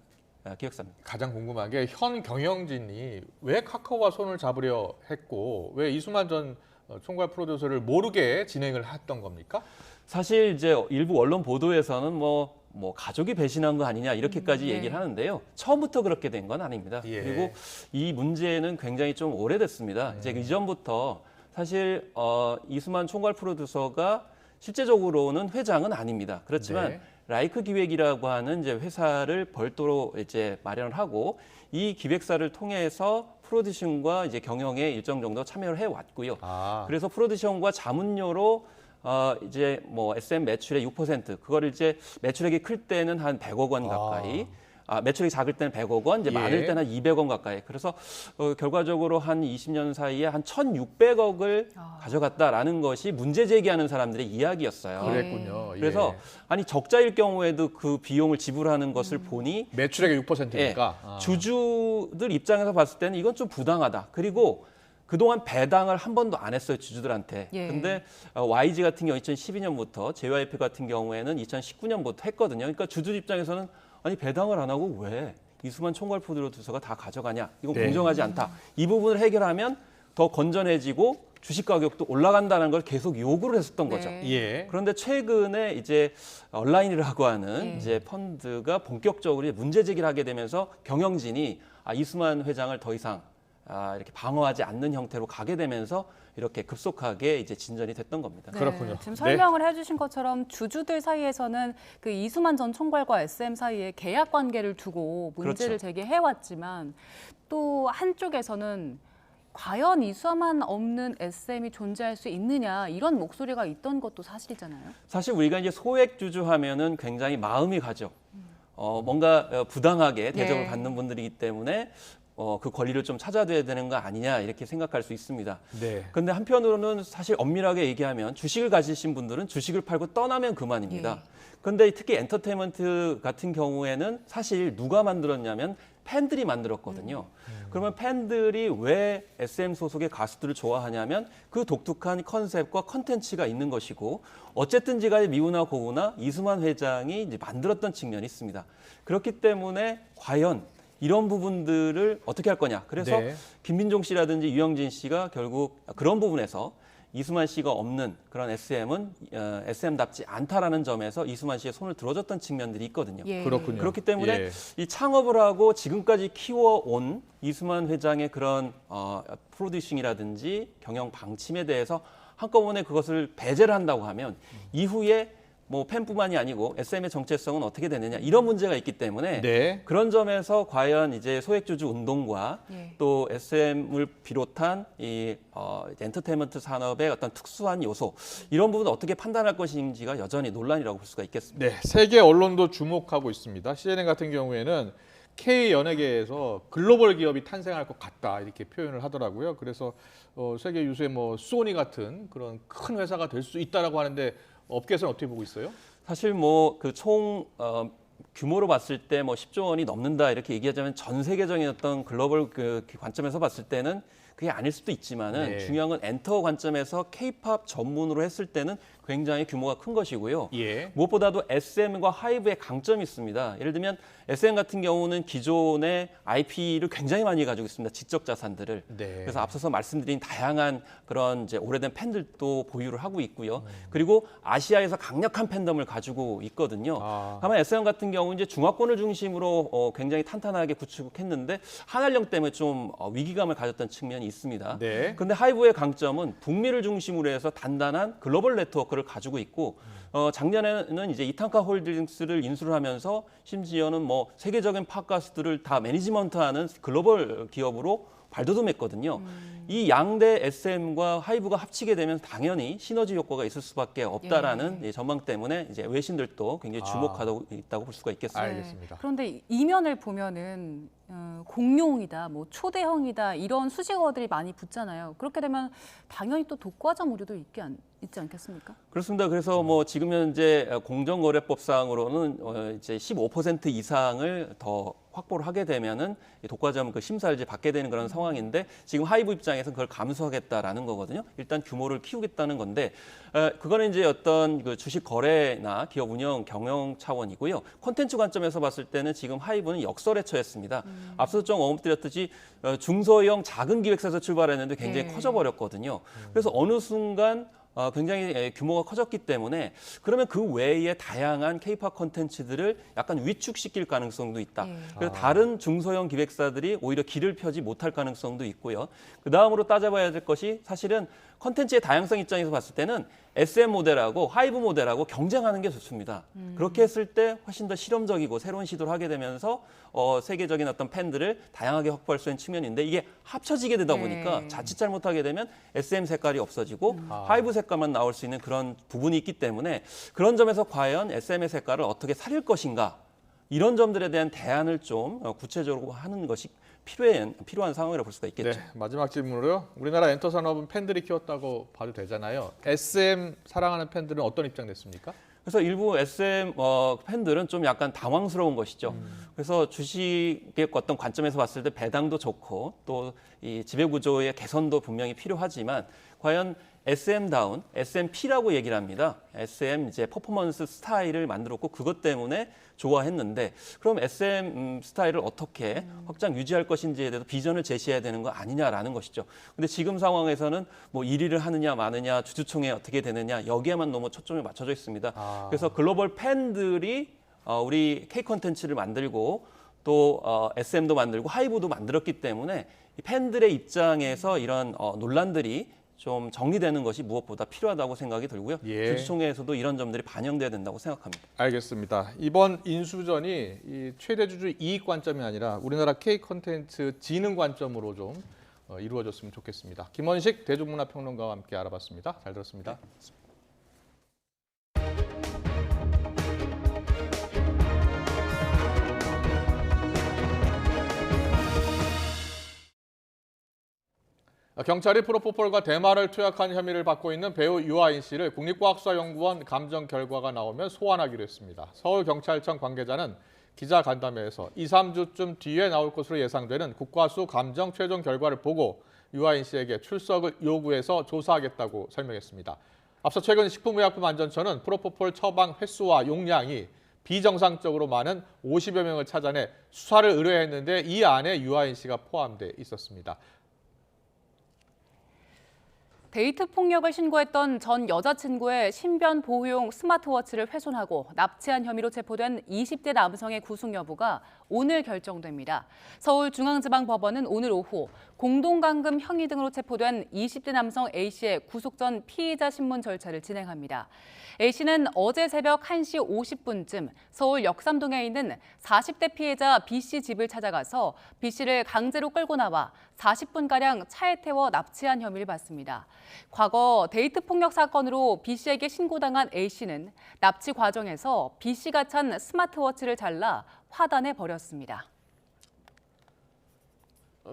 기획사입니다. 가장 궁금한 게 현 경영진이 왜 카카오와 손을 잡으려 했고 왜 이수만 전 총괄 프로듀서를 모르게 진행을 했던 겁니까? 사실 이제 일부 언론 보도에서는 뭐 가족이 배신한 거 아니냐 이렇게까지 얘기를 하는데요. 처음부터 그렇게 된 건 아닙니다. 그리고 이 문제는 굉장히 좀 오래됐습니다. 이제 이전부터 사실 이수만 총괄 프로듀서가 실제적으로는 회장은 아닙니다. 그렇지만 라이크 기획이라고 하는 이제 회사를 별도로 이제 마련을 하고 이 기획사를 통해서 프로듀싱과 이제 경영에 일정 정도 참여를 해 왔고요. 그래서 프로듀싱과 자문료로 이제 뭐 SM 매출의 6% 그거를 이제 매출액이 클 때는 한 100억 원 가까이 매출이 작을 때는 100억 원, 이제 많을 때는 한 200억 가까이. 그래서 결과적으로 한 20년 사이에 한 1,600억을 가져갔다라는 것이 문제 제기하는 사람들의 이야기였어요. 그랬군요. 그래서 아니 적자일 경우에도 그 비용을 지불하는 것을 보니 매출액의 6%니까 주주들 입장에서 봤을 때는 이건 좀 부당하다. 그리고 그동안 배당을 한 번도 안 했어요, 주주들한테. 근데 YG 같은 경우 2012년부터, JYP 같은 경우에는 2019년부터 했거든요. 그러니까 주주 입장에서는 아니 배당을 안 하고 왜 이수만 총괄 프로듀서가 다 가져가냐? 이건 공정하지 않다. 이 부분을 해결하면 더 건전해지고 주식 가격도 올라간다는 걸 계속 요구를 했었던 거죠. 그런데 최근에 이제 얼라인이라고 하는 이제 펀드가 본격적으로 문제 제기를 하게 되면서 경영진이 이수만 회장을 더 이상 이렇게 방어하지 않는 형태로 가게 되면서 이렇게 급속하게 이제 진전이 됐던 겁니다. 그렇군요. 지금 설명을 해주신 것처럼 주주들 사이에서는 그 이수만 전 총괄과 SM 사이에 계약 관계를 두고 문제를 제기해왔지만 또 한쪽에서는 과연 이수만 없는 SM이 존재할 수 있느냐 이런 목소리가 있던 것도 사실이잖아요. 사실 우리가 이제 소액 주주 하면은 굉장히 마음이 가죠. 뭔가 부당하게 대접을 받는 분들이기 때문에 그 권리를 좀 찾아둬야 되는 거 아니냐 이렇게 생각할 수 있습니다. 그런데 한편으로는 사실 엄밀하게 얘기하면 주식을 가지신 분들은 주식을 팔고 떠나면 그만입니다. 그런데 특히 엔터테인먼트 같은 경우에는 사실 누가 만들었냐면 팬들이 만들었거든요. 그러면 팬들이 왜 SM 소속의 가수들을 좋아하냐면 그 독특한 컨셉과 컨텐츠가 있는 것이고 어쨌든지 간에 미우나 고우나 이수만 회장이 이제 만들었던 측면이 있습니다. 그렇기 때문에 과연 이런 부분들을 어떻게 할 거냐. 그래서 김민종 씨라든지 유영진 씨가 결국 그런 부분에서 이수만 씨가 없는 그런 SM은 SM답지 않다라는 점에서 이수만 씨의 손을 들어줬던 측면들이 있거든요. 그렇군요. 그렇기 때문에 이 창업을 하고 지금까지 키워온 이수만 회장의 그런 프로듀싱이라든지 경영 방침에 대해서 한꺼번에 그것을 배제를 한다고 하면 이후에 뭐 팬뿐만이 아니고 SM의 정체성은 어떻게 되느냐 이런 문제가 있기 때문에 그런 점에서 과연 이제 소액주주 운동과 또 SM을 비롯한 이 엔터테인먼트 산업의 어떤 특수한 요소 이런 부분을 어떻게 판단할 것인지가 여전히 논란이라고 볼 수가 있겠습니다. 세계 언론도 주목하고 있습니다. CNN 같은 경우에는 K 연예계에서 글로벌 기업이 탄생할 것 같다 이렇게 표현을 하더라고요. 그래서 세계 유수의 뭐 소니 같은 그런 큰 회사가 될 수 있다라고 하는데. 업계에서는 어떻게 보고 있어요? 사실 뭐 그 총 규모로 봤을 때 뭐 10조 원이 넘는다 이렇게 얘기하자면 전 세계적인 어떤 글로벌 그 관점에서 봤을 때는 그게 아닐 수도 있지만은 중요한 건 엔터 관점에서 K-팝 전문으로 했을 때는 굉장히 규모가 큰 것이고요. 무엇보다도 SM과 하이브의 강점이 있습니다. 예를 들면 SM 같은 경우는 기존의 IP를 굉장히 많이 가지고 있습니다. 지적 자산들을. 그래서 앞서서 말씀드린 다양한 그런 이제 오래된 팬들도 보유를 하고 있고요. 그리고 아시아에서 강력한 팬덤을 가지고 있거든요. 다만 SM 같은 경우 이제 중화권을 중심으로 굉장히 탄탄하게 구축했는데 한한령 때문에 좀 위기감을 가졌던 측면이 있습니다. 그런데 하이브의 강점은 북미를 중심으로 해서 단단한 글로벌 네트워크를 가지고 있고 작년에는 이제 이탄카 홀딩스를 인수를 하면서 심지어는 뭐 세계적인 팟캐스트를 다 매니지먼트하는 글로벌 기업으로 발돋움했거든요. 이 양대 SM과 하이브가 합치게 되면 당연히 시너지 효과가 있을 수밖에 없다라는 전망 때문에 이제 외신들도 굉장히 주목하고 있다고 볼 수가 있겠습니다. 알겠습니다. 그런데 이면을 보면은 공룡이다, 뭐 초대형이다 이런 수식어들이 많이 붙잖아요. 그렇게 되면 당연히 또 독과점 우려도 있지 않겠습니까? 그렇습니다. 그래서 뭐 지금 현재 공정거래법상으로는 이제 15% 이상을 더 확보를 하게 되면은 독과점 그 심사를 이제 받게 되는 그런 상황인데 지금 하이브 입장에서는 그걸 감수하겠다라는 거거든요. 일단 규모를 키우겠다는 건데 그거는 이제 어떤 그 주식 거래나 기업 운영 경영 차원이고요. 콘텐츠 관점에서 봤을 때는 지금 하이브는 역설에 처했습니다. 앞서 좀 언급드렸듯이 중소형 작은 기획사에서 출발했는데 굉장히 커져버렸거든요. 그래서 어느 순간 굉장히 규모가 커졌기 때문에 그러면 그 외에 다양한 K-팝 콘텐츠들을 약간 위축시킬 가능성도 있다. 그래서 다른 중소형 기획사들이 오히려 길을 펴지 못할 가능성도 있고요. 그 다음으로 따져봐야 될 것이 사실은 콘텐츠의 다양성 입장에서 봤을 때는 SM 모델하고 하이브 모델하고 경쟁하는 게 좋습니다. 그렇게 했을 때 훨씬 더 실험적이고 새로운 시도를 하게 되면서 세계적인 어떤 팬들을 다양하게 확보할 수 있는 측면인데 이게 합쳐지게 되다 보니까 자칫 잘못하게 되면 SM 색깔이 없어지고 하이브 색깔만 나올 수 있는 그런 부분이 있기 때문에 그런 점에서 과연 SM의 색깔을 어떻게 살릴 것인가 이런 점들에 대한 대안을 좀 구체적으로 하는 것이 필요한 상황이라고 볼 수가 있겠죠. 네, 마지막 질문으로요. 우리나라 엔터 산업은 팬들이 키웠다고 봐도 되잖아요. SM 사랑하는 팬들은 어떤 입장 냈습니까? 그래서 일부 SM 팬들은 좀 약간 당황스러운 것이죠. 그래서 주식의 어떤 관점에서 봤을 때 배당도 좋고 또 이 지배구조의 개선도 분명히 필요하지만 과연 SM다운, SMP라고 얘기를 합니다. SM 이제 퍼포먼스 스타일을 만들었고 그것 때문에 좋아했는데 그럼 SM 스타일을 어떻게 확장 유지할 것인지에 대해서 비전을 제시해야 되는 거 아니냐라는 것이죠. 근데 지금 상황에서는 뭐 1위를 하느냐 마느냐 주주총회 어떻게 되느냐 여기에만 너무 초점이 맞춰져 있습니다. 그래서 글로벌 팬들이 우리 K 콘텐츠를 만들고 또 SM도 만들고 하이브도 만들었기 때문에 팬들의 입장에서 이런 논란들이 좀 정리되는 것이 무엇보다 필요하다고 생각이 들고요. 주주총회에서도 이런 점들이 반영돼야 된다고 생각합니다. 알겠습니다. 이번 인수전이 이 최대 주주 이익 관점이 아니라 우리나라 K 콘텐츠 진흥 관점으로 좀 이루어졌으면 좋겠습니다. 김원식 대중문화평론가와 함께 알아봤습니다. 잘 들었습니다. 경찰이 프로포폴과 대마를 투약한 혐의를 받고 있는 배우 유아인 씨를 국립과학수사연구원 감정 결과가 나오면 소환하기로 했습니다. 서울경찰청 관계자는 기자 간담회에서 2, 3주쯤 뒤에 나올 것으로 예상되는 국과수 감정 최종 결과를 보고 유아인 씨에게 출석을 요구해서 조사하겠다고 설명했습니다. 앞서 최근 식품의약품안전처는 프로포폴 처방 횟수와 용량이 비정상적으로 많은 50여 명을 찾아내 수사를 의뢰했는데 이 안에 유아인 씨가 포함돼 있었습니다. 데이트 폭력을 신고했던 전 여자친구의 신변 보호용 스마트워치를 훼손하고 납치한 혐의로 체포된 20대 남성의 구속 여부가 오늘 결정됩니다. 서울중앙지방법원은 오늘 오후 공동감금 형의 등으로 체포된 20대 남성 A씨의 구속 전 피의자 신문 절차를 진행합니다. A씨는 어제 새벽 1시 50분쯤 서울 역삼동에 있는 40대 피해자 B씨 집을 찾아가서 B씨를 강제로 끌고 나와 40분가량 차에 태워 납치한 혐의를 받습니다. 과거 데이트 폭력 사건으로 B씨에게 신고당한 A씨는 납치 과정에서 B씨가 찬 스마트워치를 잘라 화단에 버렸습니다.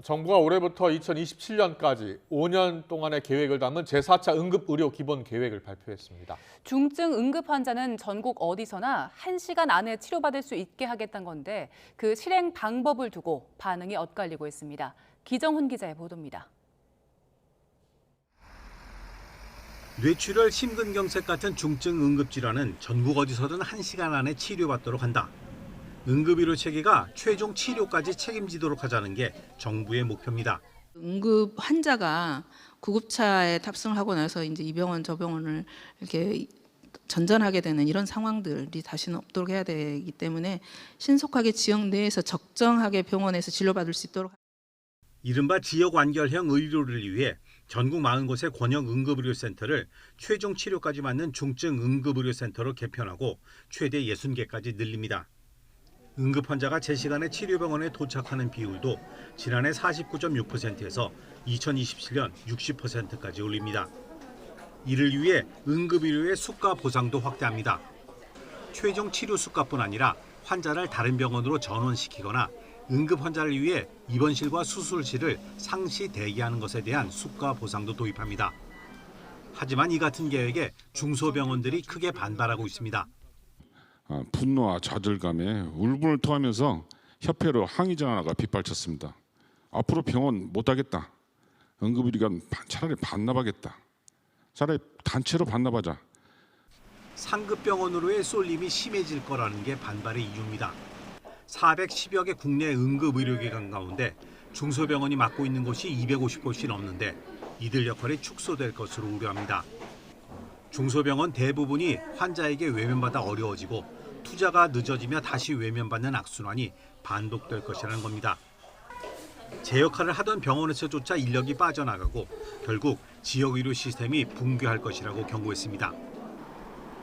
정부가 올해부터 2027년까지 5년 동안의 계획을 담은 제4차 응급의료 기본 계획을 발표했습니다. 중증 응급 환자는 전국 어디서나 1시간 안에 치료받을 수 있게 하겠다는 건데 그 실행 방법을 두고 반응이 엇갈리고 있습니다. 기정훈 기자의 보도입니다. 뇌출혈, 심근경색 같은 중증 응급질환은 전국 어디서든 1시간 안에 치료받도록 한다. 응급의료 체계가 최종 치료까지 책임지도록 하자는 게 정부의 목표입니다. 응급 환자가 구급차에 탑승을 하고 나서 이제 이 병원 저 병원을 이렇게 전전하게 되는 이런 상황들이 다시는 없도록 해야 되기 때문에 신속하게 지역 내에서 적정하게 병원에서 진료받을 수 있도록. 이른바 지역 완결형 의료를 위해 전국 40곳의 권역 응급의료센터를 최종 치료까지 맞는 중증 응급의료센터로 개편하고 최대 60개까지 늘립니다. 응급 환자가 제 시간에 치료병원에 도착하는 비율도 지난해 49.6%에서 2027년 60%까지 올립니다. 이를 위해 응급의료의 수가 보상도 확대합니다. 최종 치료 수가뿐 아니라 환자를 다른 병원으로 전원시키거나 응급 환자를 위해 입원실과 수술실을 상시 대기하는 것에 대한 수가 보상도 도입합니다. 하지만 이 같은 계획에 중소병원들이 크게 반발하고 있습니다. 분노와 좌절감에 울분을 토하면서 협회로 항의 전화가 빗발쳤습니다. 앞으로 병원 못하겠다. 응급의료기관 차라리 반납하겠다. 차라리 단체로 반납하자. 상급 병원으로의 쏠림이 심해질 거라는 게 반발의 이유입니다. 410여 개 국내 응급의료기관 가운데 중소병원이 맡고 있는 곳이 250곳이 넘는데 이들 역할이 축소될 것으로 우려합니다. 중소병원 대부분이 환자에게 외면받아 어려워지고 투자가 늦어지며 다시 외면받는 악순환이 반복될 것이라는 겁니다. 제 역할을 하던 병원에서조차 인력이 빠져나가고 결국 지역의료 시스템이 붕괴할 것이라고 경고했습니다.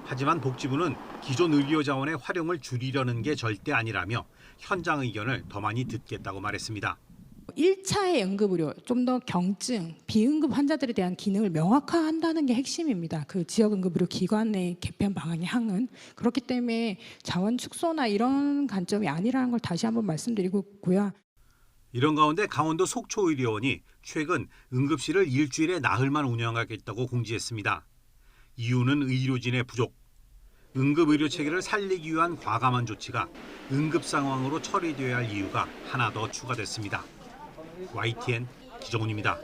하지만 복지부는 기존 의료 자원의 활용을 줄이려는 게 절대 아니라며 현장 의견을 더 많이 듣겠다고 말했습니다. 1차의 응급의료, 좀 더 경증, 비응급 환자들에 대한 기능을 명확화한다는 게 핵심입니다. 그 지역 응급의료 기관의 개편 방안의 항은. 그렇기 때문에 자원 축소나 이런 관점이 아니라는 걸 다시 한번 말씀드리고 있고요. 이런 가운데 강원도 속초의료원이 최근 응급실을 일주일에 나흘만 운영하겠다고 공지했습니다. 이유는 의료진의 부족. 응급의료 체계를 살리기 위한 과감한 조치가 응급 상황으로 처리되어야 할 이유가 하나 더 추가됐습니다. YTN 기정훈입니다.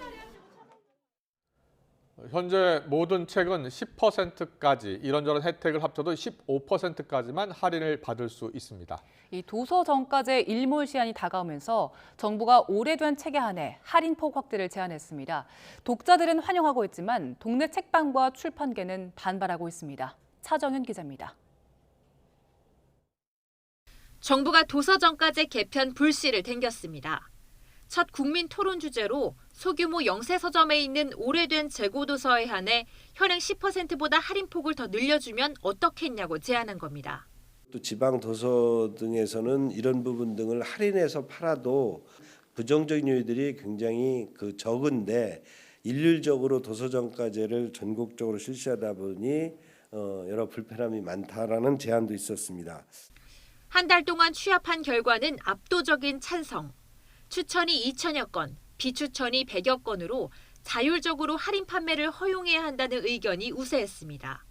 현재 모든 책은 10%까지 이런저런 혜택을 합쳐도 15%까지만 할인을 받을 수 있습니다. 이 도서 정가제 일몰 시한이 다가오면서 정부가 오래된 책에 한해 할인폭 확대를 제안했습니다. 독자들은 환영하고 있지만 동네 책방과 출판계는 반발하고 있습니다. 차정현 기자입니다. 정부가 도서 정가제 개편 불씨를 댕겼습니다. 첫 국민 토론 주제로 소규모 영세 서점에 있는 오래된 재고 도서에 한해 현행 10%보다 할인폭을 더 늘려주면 어떻겠냐고 제안한 겁니다. 또 지방 도서 등에서는 이런 부분 등을 할인해서 팔아도 부정적인 요인들이 굉장히 적은데 일률적으로 도서정가제를 전국적으로 실시하다 보니 여러 불편함이 많다라는 제안도 있었습니다. 한 달 동안 취합한 결과는 압도적인 찬성. 추천이 2천여 건, 비추천이 100여 건으로 자율적으로 할인 판매를 허용해야 한다는 의견이 우세했습니다.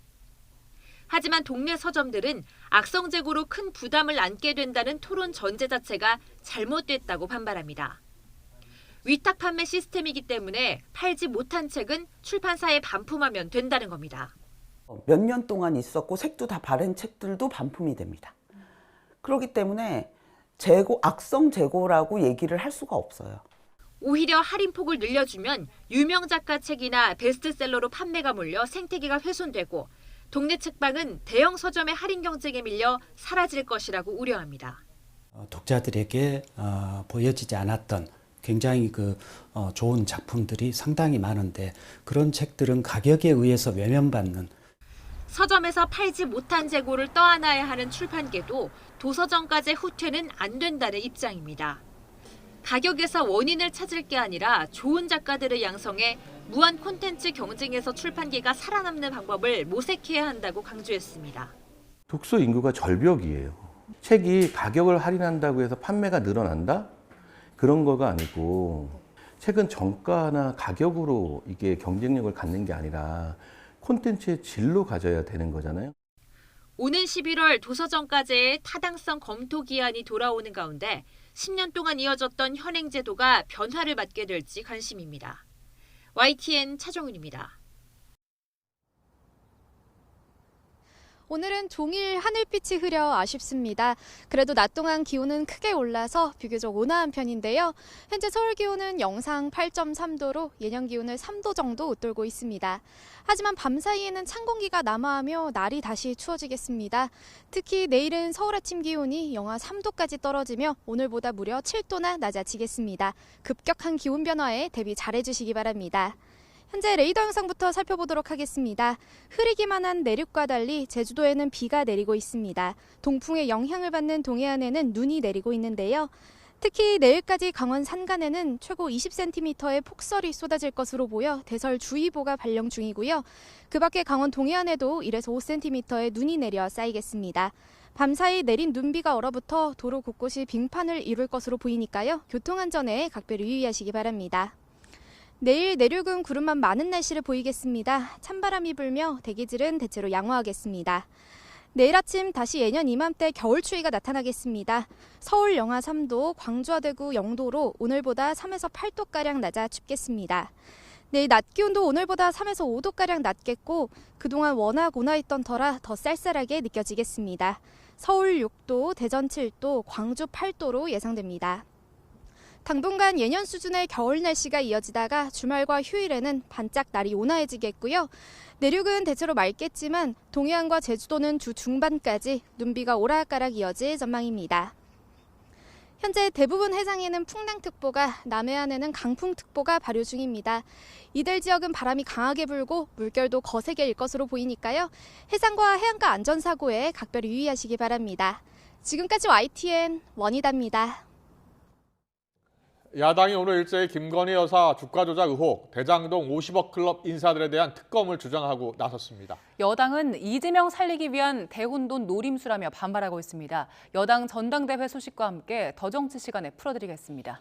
하지만 동네 서점들은 악성 재고로 큰 부담을 안게 된다는 토론 전제 자체가 잘못됐다고 반발합니다. 위탁 판매 시스템이기 때문에 팔지 못한 책은 출판사에 반품하면 된다는 겁니다. 몇 년 동안 있었고 색도 다 바른 책들도 반품이 됩니다. 그렇기 때문에 악성 재고라고 얘기를 할 수가 없어요. 오히려 할인폭을 늘려주면 유명 작가 책이나 베스트셀러로 판매가 몰려 생태계가 훼손되고 동네 책방은 대형 서점의 할인 경쟁에 밀려 사라질 것이라고 우려합니다. 독자들에게 보여지지 않았던 굉장히 좋은 작품들이 상당히 많은데 그런 책들은 가격에 의해서 외면받는 서점에서 팔지 못한 재고를 떠안아야 하는 출판계도 도서정가제 후퇴는 안 된다는 입장입니다. 가격에서 원인을 찾을 게 아니라 좋은 작가들을 양성해 무한 콘텐츠 경쟁에서 출판계가 살아남는 방법을 모색해야 한다고 강조했습니다. 독서 인구가 절벽이에요. 책이 가격을 할인한다고 해서 판매가 늘어난다? 그런 거가 아니고 책은 정가나 가격으로 이게 경쟁력을 갖는 게 아니라 콘텐츠의 질로 가져야 되는 거잖아요. 오는 11월 도서정가제의 타당성 검토 기한이 돌아오는 가운데 10년 동안 이어졌던 현행 제도가 변화를 맞게 될지 관심입니다. YTN 차정은입니다. 오늘은 종일 하늘빛이 흐려 아쉽습니다. 그래도 낮 동안 기온은 크게 올라서 비교적 온화한 편인데요. 현재 서울 기온은 영상 8.3도로 예년 기온을 3도 정도 웃돌고 있습니다. 하지만 밤 사이에는 찬 공기가 남하하며 날이 다시 추워지겠습니다. 특히 내일은 서울 아침 기온이 영하 3도까지 떨어지며 오늘보다 무려 7도나 낮아지겠습니다. 급격한 기온 변화에 대비 잘해주시기 바랍니다. 현재 레이더 영상부터 살펴보도록 하겠습니다. 흐리기만 한 내륙과 달리 제주도에는 비가 내리고 있습니다. 동풍의 영향을 받는 동해안에는 눈이 내리고 있는데요. 특히 내일까지 강원 산간에는 최고 20cm의 폭설이 쏟아질 것으로 보여 대설주의보가 발령 중이고요. 그 밖에 강원 동해안에도 1에서 5cm의 눈이 내려 쌓이겠습니다. 밤사이 내린 눈비가 얼어붙어 도로 곳곳이 빙판을 이룰 것으로 보이니까요. 교통안전에 각별히 유의하시기 바랍니다. 내일 내륙은 구름만 많은 날씨를 보이겠습니다. 찬바람이 불며 대기질은 대체로 양호하겠습니다. 내일 아침 다시 예년 이맘때 겨울 추위가 나타나겠습니다. 서울 영하 3도, 광주와 대구 0도로 오늘보다 3에서 8도가량 낮아 춥겠습니다. 내일 낮 기온도 오늘보다 3에서 5도가량 낮겠고 그동안 워낙 온화했던 터라 더 쌀쌀하게 느껴지겠습니다. 서울 6도, 대전 7도, 광주 8도로 예상됩니다. 당분간 예년 수준의 겨울 날씨가 이어지다가 주말과 휴일에는 반짝 날이 온화해지겠고요. 내륙은 대체로 맑겠지만 동해안과 제주도는 주 중반까지 눈비가 오락가락 이어질 전망입니다. 현재 대부분 해상에는 풍랑특보가, 남해안에는 강풍특보가 발효 중입니다. 이들 지역은 바람이 강하게 불고 물결도 거세게 일 것으로 보이니까요. 해상과 해안가 안전사고에 각별히 유의하시기 바랍니다. 지금까지 YTN 원희다입니다. 야당이 오늘 일제히 김건희 여사 주가 조작 의혹, 대장동 50억 클럽 인사들에 대한 특검을 주장하고 나섰습니다. 여당은 이재명 살리기 위한 대혼돈 노림수라며 반발하고 있습니다. 여당 전당대회 소식과 함께 더 정치 시간에 풀어드리겠습니다.